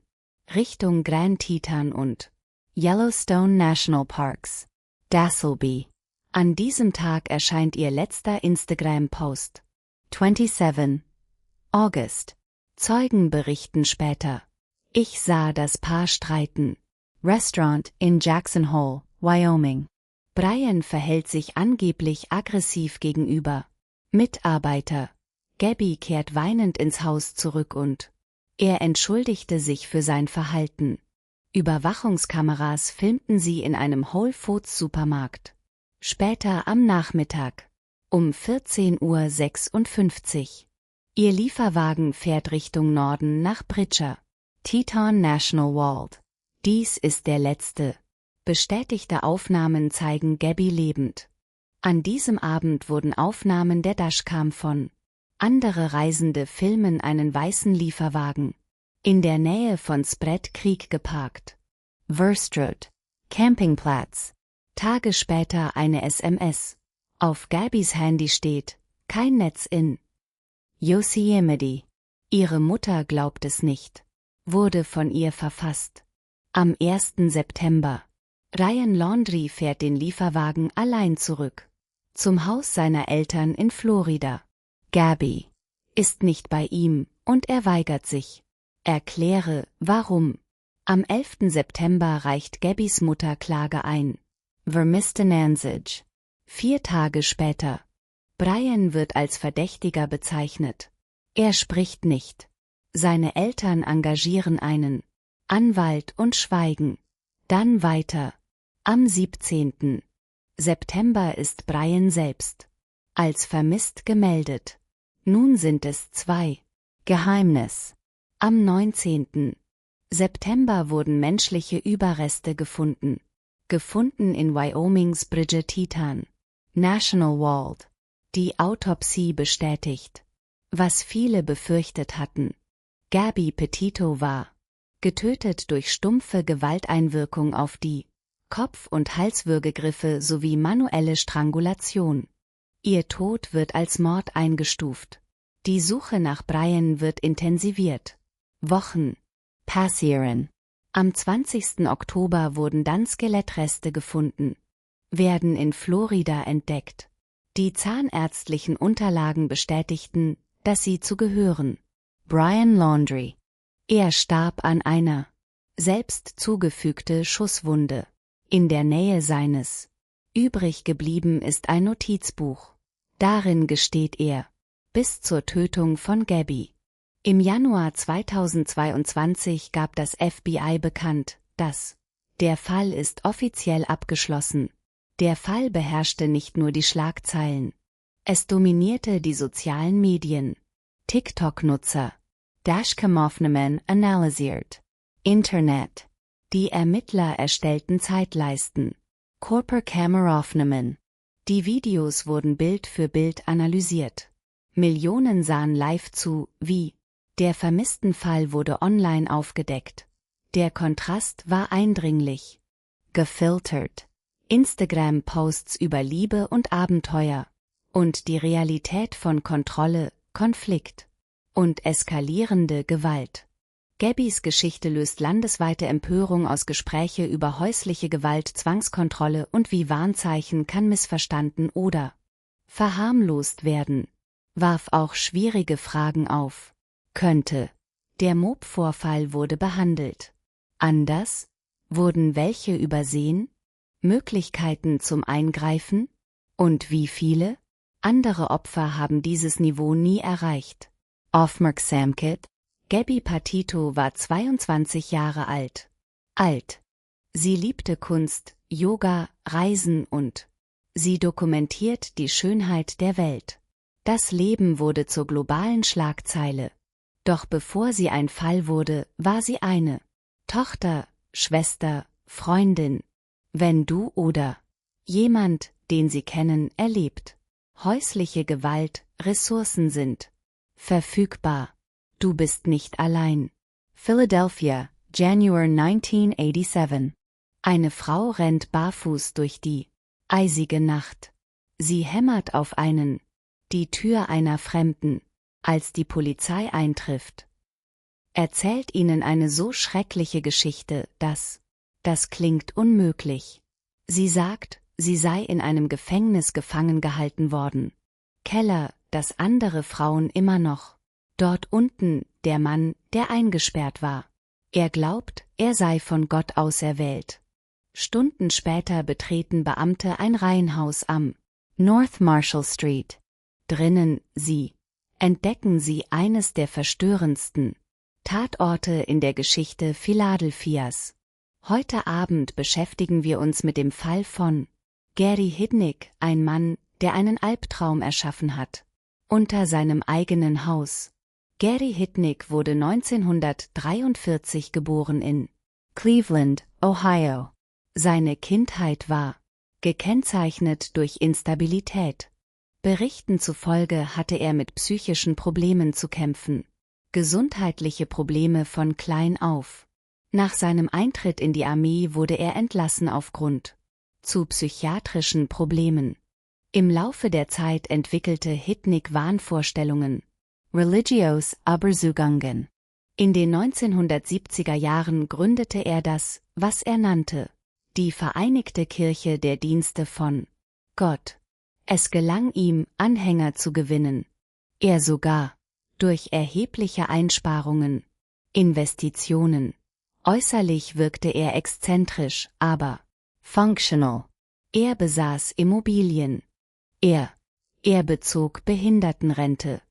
Richtung Grand Teton und Yellowstone National Parks. Dasselby. An diesem Tag erscheint ihr letzter Instagram-Post. 27. August. Zeugen berichten später. Ich sah das Paar streiten. Restaurant in Jackson Hole, Wyoming. Brian verhält sich angeblich aggressiv gegenüber Mitarbeiter. Gabby kehrt weinend ins Haus zurück und er entschuldigte sich für sein Verhalten. Überwachungskameras filmten sie in einem Whole Foods Supermarkt. Später am Nachmittag. Um 14:56 Uhr. Ihr Lieferwagen fährt Richtung Norden nach Bridger, Teton National Wald. Dies ist der letzte. Bestätigte Aufnahmen zeigen Gabby lebend. An diesem Abend wurden Aufnahmen der Dashcam von andere Reisende filmen einen weißen Lieferwagen. In der Nähe von Spread Creek geparkt. Verstrud. Campingplatz. Tage später eine SMS. Auf Gabbys Handy steht, kein Netz in Yosemite. Ihre Mutter glaubt es nicht. Wurde von ihr verfasst. Am 1. September. Ryan Laundrie fährt den Lieferwagen allein zurück. Zum Haus seiner Eltern in Florida. Gabby ist nicht bei ihm und er weigert sich. Erkläre, warum. Am 11. September reicht Gabbys Mutter Klage ein. Vermisstenanzig. 4 Tage später. Brian wird als Verdächtiger bezeichnet. Er spricht nicht. Seine Eltern engagieren einen Anwalt und schweigen. Dann weiter. Am 17. September ist Brian selbst als vermisst gemeldet. Nun sind es 2. Geheimnis. Am 19. September wurden menschliche Überreste gefunden. Gefunden in Wyomings Bridger-Teton National Wald. Die Autopsie bestätigt, was viele befürchtet hatten. Gabby Petito war getötet durch stumpfe Gewalteinwirkung auf die Kopf- und Halswürgegriffe sowie manuelle Strangulation. Ihr Tod wird als Mord eingestuft. Die Suche nach Brian wird intensiviert. Wochen passieren. Am 20. Oktober wurden dann Skelettreste gefunden. Werden in Florida entdeckt. Die zahnärztlichen Unterlagen bestätigten, dass sie zu gehören. Brian Laundrie. Er starb an einer selbst zugefügte Schusswunde. In der Nähe seines. Übrig geblieben ist ein Notizbuch. Darin gesteht er. Bis zur Tötung von Gabby. Im Januar 2022 gab das FBI bekannt, dass der Fall ist offiziell abgeschlossen. Der Fall beherrschte nicht nur die Schlagzeilen. Es dominierte die sozialen Medien. TikTok-Nutzer. Dashcam-Aufnahmen analysiert. Internet. Die Ermittler erstellten Zeitleisten. Corporate-Camera-Aufnahmen. Die Videos wurden Bild für Bild analysiert. Millionen sahen live zu, wie der vermissten Fall wurde online aufgedeckt. Der Kontrast war eindringlich. Gefiltert. Instagram-Posts über Liebe und Abenteuer. Und die Realität von Kontrolle, Konflikt und eskalierende Gewalt. Gabbys Geschichte löst landesweite Empörung aus. Gespräche über häusliche Gewalt, Zwangskontrolle und wie Warnzeichen kann missverstanden oder verharmlost werden. Warf auch schwierige Fragen auf. Könnte der Mob-Vorfall wurde behandelt anders? Wurden welche übersehen? Möglichkeiten zum Eingreifen? Und wie viele? Andere Opfer haben dieses Niveau nie erreicht. Aufmerksamkeit. Gabby Petito war 22 Jahre alt. Sie liebte Kunst, Yoga, Reisen und sie dokumentiert die Schönheit der Welt. Das Leben wurde zur globalen Schlagzeile. Doch bevor sie ein Fall wurde, war sie eine Tochter, Schwester, Freundin. Wenn du oder jemand, den sie kennen, erlebt. Häusliche Gewalt, Ressourcen sind verfügbar. Du bist nicht allein. Philadelphia, January 1987. Eine Frau rennt barfuß durch die eisige Nacht. Sie hämmert auf die Tür einer Fremden, als die Polizei eintrifft. Erzählt ihnen eine so schreckliche Geschichte, dass das klingt unmöglich. Sie sagt, sie sei in einem Gefängnis gefangen gehalten worden. Keller, dass andere Frauen immer noch. Dort unten, der Mann, der eingesperrt war. Er glaubt, er sei von Gott auserwählt. Stunden später betreten Beamte ein Reihenhaus am North Marshall Street. Drinnen, entdecken sie eines der verstörendsten Tatorte in der Geschichte Philadelphias. Heute Abend beschäftigen wir uns mit dem Fall von Gary Hidnick, ein Mann, der einen Albtraum erschaffen hat. Unter seinem eigenen Haus. Gary Hidnick wurde 1943 geboren in Cleveland, Ohio. Seine Kindheit war gekennzeichnet durch Instabilität. Berichten zufolge hatte er mit psychischen Problemen zu kämpfen. Gesundheitliche Probleme von klein auf. Nach seinem Eintritt in die Armee wurde er entlassen aufgrund zu psychiatrischen Problemen. Im Laufe der Zeit entwickelte Hidnick Wahnvorstellungen. Religios Überzeugungen. In den 1970er Jahren gründete er das, was er nannte, die Vereinigte Kirche der Dienste von Gott. Es gelang ihm, Anhänger zu gewinnen. Er sogar, durch erhebliche Einsparungen, Investitionen. Äußerlich wirkte er exzentrisch, aber functional. Er besaß Immobilien. Er bezog Behindertenrente.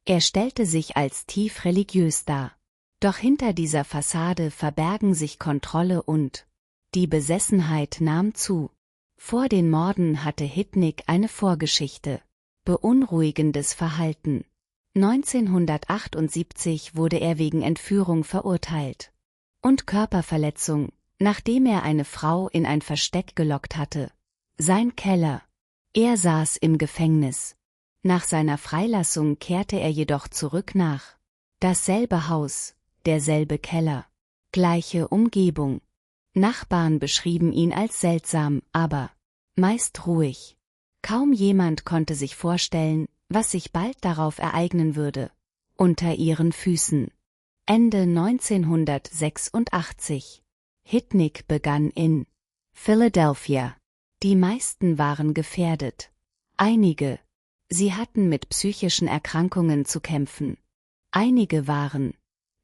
Er stellte sich als tief religiös dar. Doch hinter dieser Fassade verbergen sich Kontrolle und die Besessenheit nahm zu. Vor den Morden hatte Hitnick eine Vorgeschichte. Beunruhigendes Verhalten. 1978 wurde er wegen Entführung verurteilt. Und Körperverletzung, nachdem er eine Frau in ein Versteck gelockt hatte. Sein Keller. Er saß im Gefängnis. Nach seiner Freilassung kehrte er jedoch zurück nach. Dasselbe Haus, derselbe Keller, gleiche Umgebung. Nachbarn beschrieben ihn als seltsam, aber meist ruhig. Kaum jemand konnte sich vorstellen, was sich bald darauf ereignen würde. Unter ihren Füßen. Ende 1986. Hitnick begann in Philadelphia. Die meisten waren gefährdet. Einige. Sie hatten mit psychischen Erkrankungen zu kämpfen. Einige waren.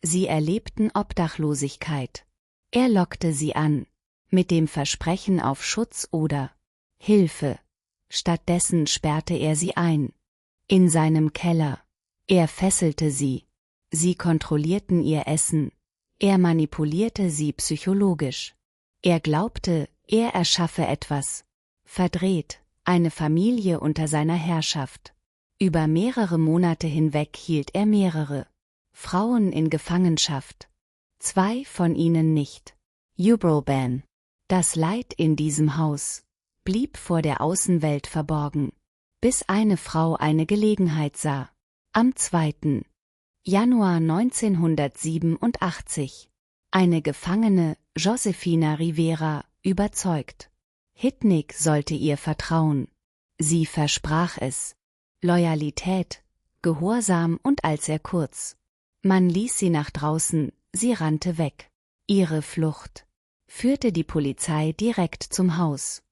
Sie erlebten Obdachlosigkeit. Er lockte sie an, mit dem Versprechen auf Schutz oder Hilfe. Stattdessen sperrte er sie ein. In seinem Keller. Er fesselte sie. Sie kontrollierten ihr Essen. Er manipulierte sie psychologisch. Er glaubte, er erschaffe etwas. Verdreht, eine Familie unter seiner Herrschaft. Über mehrere Monate hinweg hielt er mehrere Frauen in Gefangenschaft. 2 von ihnen nicht. Ubralban. Das Leid in diesem Haus blieb vor der Außenwelt verborgen, bis eine Frau eine Gelegenheit sah. Am 2. Januar 1987. Eine Gefangene, Josefina Rivera, überzeugt. Hitnick sollte ihr vertrauen. Sie versprach es. Loyalität, Gehorsam und als er kurz. Man ließ sie nach draußen, sie rannte weg. Ihre Flucht führte die Polizei direkt zum Haus.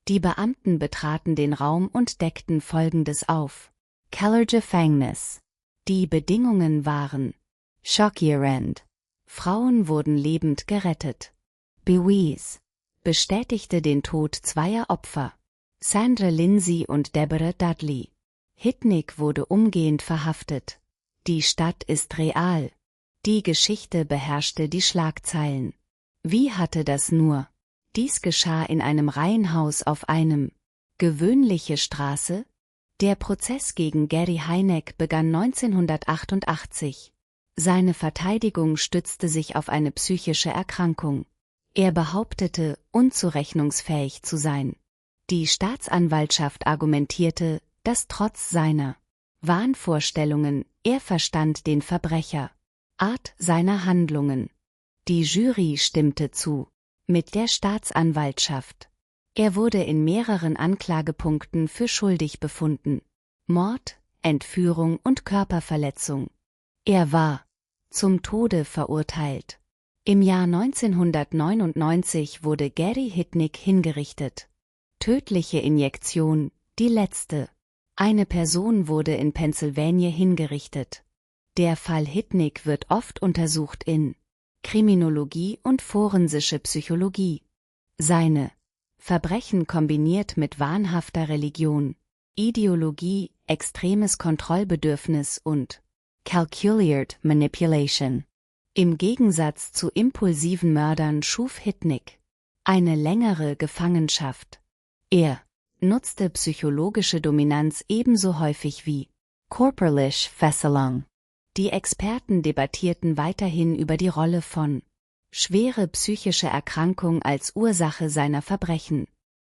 Die Beamten betraten den Raum und deckten Folgendes auf. Keller Gefängnis. Die Bedingungen waren schockierend. Frauen wurden lebend gerettet. Beweis bestätigte den Tod 2 Opfer. Sandra Lindsay und Deborah Dudley. Hitnick wurde umgehend verhaftet. Die Stadt ist real. Die Geschichte beherrschte die Schlagzeilen. Wie hatte das nur? Dies geschah in einem Reihenhaus auf einem gewöhnliche Straße. Der Prozess gegen Gary Hynek begann 1988. Seine Verteidigung stützte sich auf eine psychische Erkrankung. Er behauptete, unzurechnungsfähig zu sein. Die Staatsanwaltschaft argumentierte, dass trotz seiner Wahnvorstellungen, er verstand den Verbrecher, Art seiner Handlungen. Die Jury stimmte zu, mit der Staatsanwaltschaft. Er wurde in mehreren Anklagepunkten für schuldig befunden. Mord, Entführung und Körperverletzung. Er war zum Tode verurteilt. Im Jahr 1999 wurde Gary Hitnick hingerichtet. Tödliche Injektion, die letzte. Eine Person wurde in Pennsylvania hingerichtet. Der Fall Hitnick wird oft untersucht in Kriminologie und forensische Psychologie. Seine Verbrechen kombiniert mit wahnhafter Religion, Ideologie, extremes Kontrollbedürfnis und calculated manipulation. Im Gegensatz zu impulsiven Mördern schuf Hitnick eine längere Gefangenschaft. Er nutzte psychologische Dominanz ebenso häufig wie körperliche Fesselung. Die Experten debattierten weiterhin über die Rolle von schwere psychische Erkrankung als Ursache seiner Verbrechen.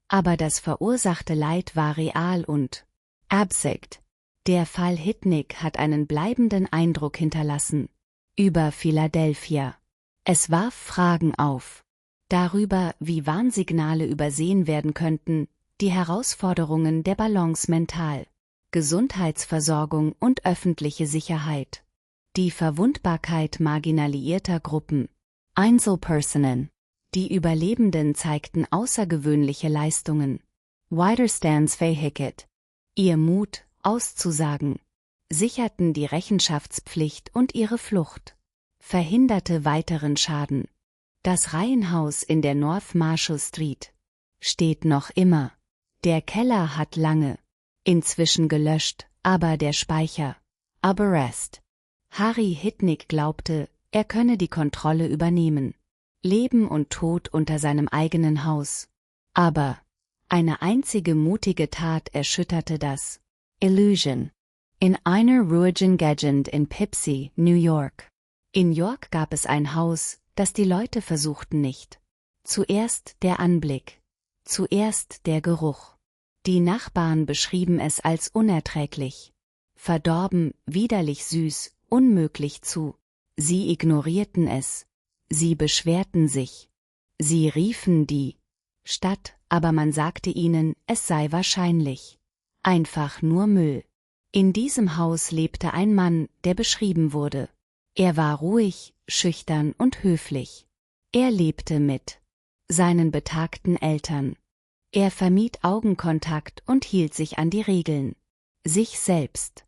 Aber das verursachte Leid war real und absicht. Der Fall Hitnick hat einen bleibenden Eindruck hinterlassen. Über Philadelphia. Es warf Fragen auf. Darüber, wie Warnsignale übersehen werden könnten, die Herausforderungen der Balance mental. Gesundheitsversorgung und öffentliche Sicherheit. Die Verwundbarkeit marginalisierter Gruppen. Einzelpersonen. Die Überlebenden zeigten außergewöhnliche Leistungen. Widerstandsfähigkeit. Ihr Mut, auszusagen. Sicherten die Rechenschaftspflicht und ihre Flucht. Verhinderte weiteren Schaden. Das Reihenhaus in der North Marshall Street steht noch immer. Der Keller hat lange, inzwischen gelöscht, aber der Speicher, Arrest. Harry Hitnick glaubte, er könne die Kontrolle übernehmen. Leben und Tod unter seinem eigenen Haus. Aber eine einzige mutige Tat erschütterte das. Illusion. In einer ruhigen Gegend in Poughkeepsie, New York. In York gab es ein Haus, das die Leute versuchten nicht. Zuerst der Anblick. Zuerst der Geruch. Die Nachbarn beschrieben es als unerträglich. Verdorben, widerlich süß, unmöglich zu. Sie ignorierten es. Sie beschwerten sich. Sie riefen die Stadt, aber man sagte ihnen, es sei wahrscheinlich einfach nur Müll. In diesem Haus lebte ein Mann, der beschrieben wurde. Er war ruhig, schüchtern und höflich. Er lebte mit seinen betagten Eltern. Er vermied Augenkontakt und hielt sich an die Regeln. Sich selbst.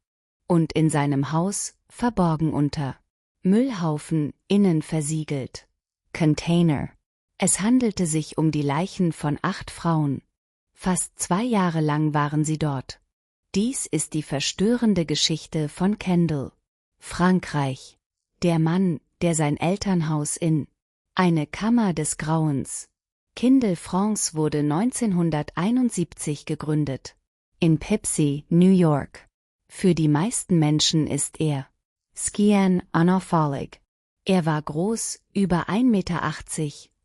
Und in seinem Haus, verborgen unter Müllhaufen, innen versiegelt. Container. Es handelte sich um die Leichen von 8 Frauen. Fast 2 Jahre lang waren sie dort. Dies ist die verstörende Geschichte von Kendall. Frankreich. Der Mann, der sein Elternhaus in eine Kammer des Grauens. Kindle France wurde 1971 gegründet. In Poughkeepsie, New York. Für die meisten Menschen ist er Skian Anophalig. Er war groß, über 1,80 Meter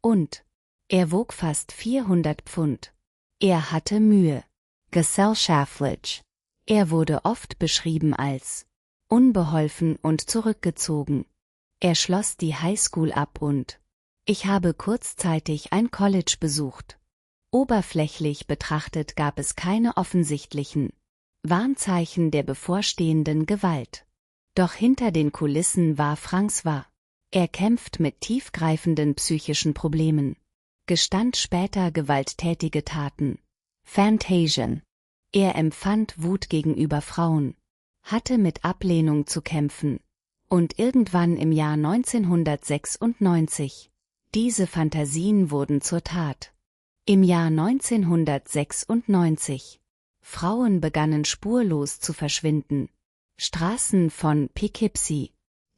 und er wog fast 400 Pfund. Er hatte Mühe. Gesellschaftlich. Er wurde oft beschrieben als unbeholfen und zurückgezogen. Er schloss die Highschool ab und ich habe kurzzeitig ein College besucht. Oberflächlich betrachtet gab es keine offensichtlichen Warnzeichen der bevorstehenden Gewalt. Doch hinter den Kulissen war François. Er kämpft mit tiefgreifenden psychischen Problemen. Gestand später gewalttätige Taten. Fantasien. Er empfand Wut gegenüber Frauen, hatte mit Ablehnung zu kämpfen. Und irgendwann im Jahr 1996. Diese Fantasien wurden zur Tat. Im Jahr 1996. Frauen begannen spurlos zu verschwinden. Straßen von Poughkeepsie.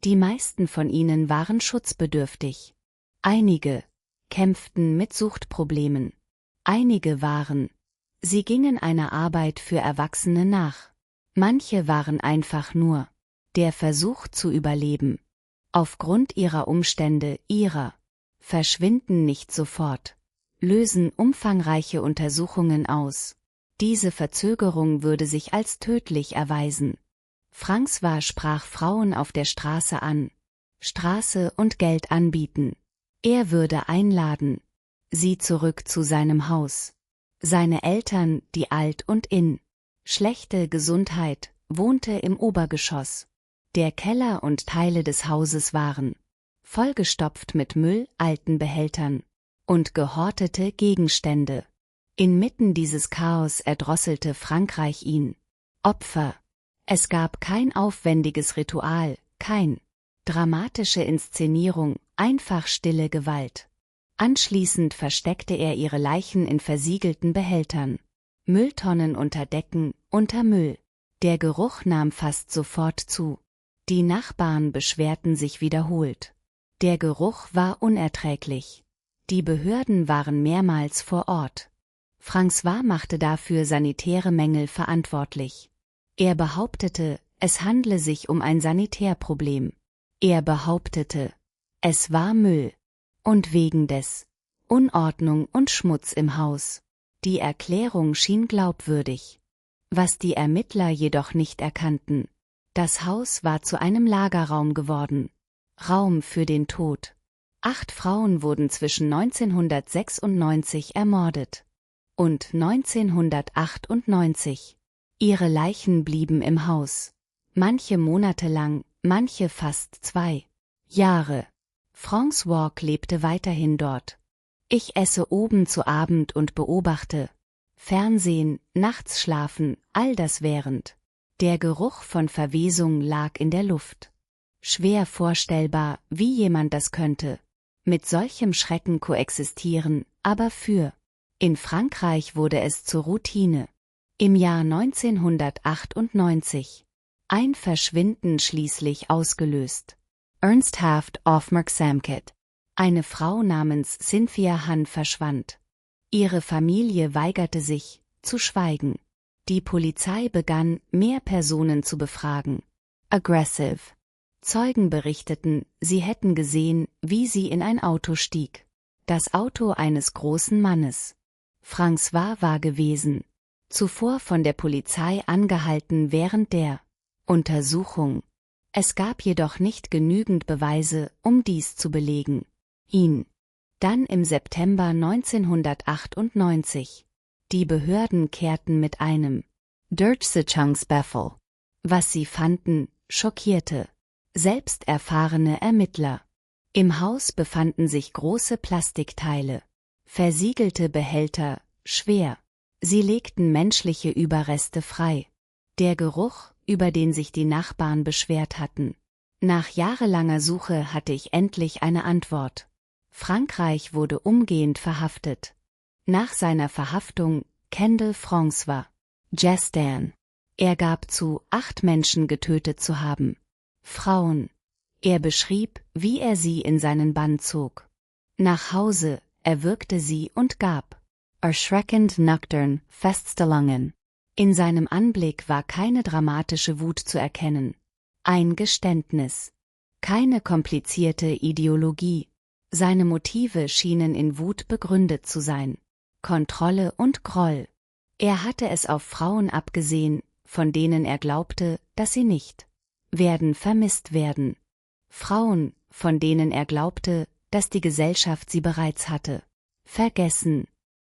Die meisten von ihnen waren schutzbedürftig. Einige kämpften mit Suchtproblemen. Einige waren. Sie gingen einer Arbeit für Erwachsene nach. Manche waren einfach nur der Versuch zu überleben. Aufgrund ihrer Umstände, verschwinden nicht sofort, lösen umfangreiche Untersuchungen aus. Diese Verzögerung würde sich als tödlich erweisen. François sprach Frauen auf der Straße an, Straße und Geld anbieten. Er würde einladen, sie zurück zu seinem Haus. Seine Eltern, die alt und in schlechte Gesundheit, wohnte im Obergeschoss. Der Keller und Teile des Hauses waren vollgestopft mit Müll, alten Behältern und gehortete Gegenstände. Inmitten dieses Chaos erdrosselte Frankreich ihn. Opfer. Es gab kein aufwendiges Ritual, kein dramatische Inszenierung, einfach stille Gewalt. Anschließend versteckte er ihre Leichen in versiegelten Behältern. Mülltonnen unter Decken, unter Müll. Der Geruch nahm fast sofort zu. Die Nachbarn beschwerten sich wiederholt. Der Geruch war unerträglich. Die Behörden waren mehrmals vor Ort. François machte dafür sanitäre Mängel verantwortlich. Er behauptete, es handle sich um ein Sanitärproblem. Er behauptete, es war Müll. Und wegen des Unordnung und Schmutz im Haus. Die Erklärung schien glaubwürdig. Was die Ermittler jedoch nicht erkannten: Das Haus war zu einem Lagerraum geworden. Raum für den Tod. 8 Frauen wurden zwischen 1996 ermordet. Und 1998. Ihre Leichen blieben im Haus. Manche Monate lang, manche fast 2 Jahre. Franz Walk lebte weiterhin dort. Ich esse oben zu Abend und beobachte. Fernsehen, nachts schlafen, all das während. Der Geruch von Verwesung lag in der Luft. Schwer vorstellbar, wie jemand das könnte. Mit solchem Schrecken koexistieren, aber In Frankreich wurde es zur Routine. Im Jahr 1998. Ein Verschwinden schließlich ausgelöst. Ernsthaft Aufmerksamkeit. Eine Frau namens Cynthia Hahn verschwand. Ihre Familie weigerte sich, zu schweigen. Die Polizei begann, mehr Personen zu befragen. Aggressive. Zeugen berichteten, sie hätten gesehen, wie sie in ein Auto stieg. Das Auto eines großen Mannes. François war gewesen. Zuvor von der Polizei angehalten während der Untersuchung. Es gab jedoch nicht genügend Beweise, um dies zu belegen. Dann im September 1998. Die Behörden kehrten mit einem Durchsuchungsbefehl. Was sie fanden, schockierte. Selbst erfahrene Ermittler. Im Haus befanden sich große Plastikteile. Versiegelte Behälter, schwer. Sie legten menschliche Überreste frei. Der Geruch, über den sich die Nachbarn beschwert hatten. Nach jahrelanger Suche hatte ich endlich eine Antwort. Frankreich wurde umgehend verhaftet. Nach seiner Verhaftung Kendall François Gestan. Er gab zu, 8 Menschen getötet zu haben. Frauen. Er beschrieb, wie er sie in seinen Bann zog. Nach Hause, erwürgte sie und gab erschreckend nüchtern Feststellungen. In seinem Anblick war keine dramatische Wut zu erkennen. Ein Geständnis. Keine komplizierte Ideologie. Seine Motive schienen in Wut begründet zu sein. Kontrolle und Groll. Er hatte es auf Frauen abgesehen, von denen er glaubte, dass sie nicht vermisst werden. Frauen, von denen er glaubte, dass die Gesellschaft sie bereits hatte vergessen.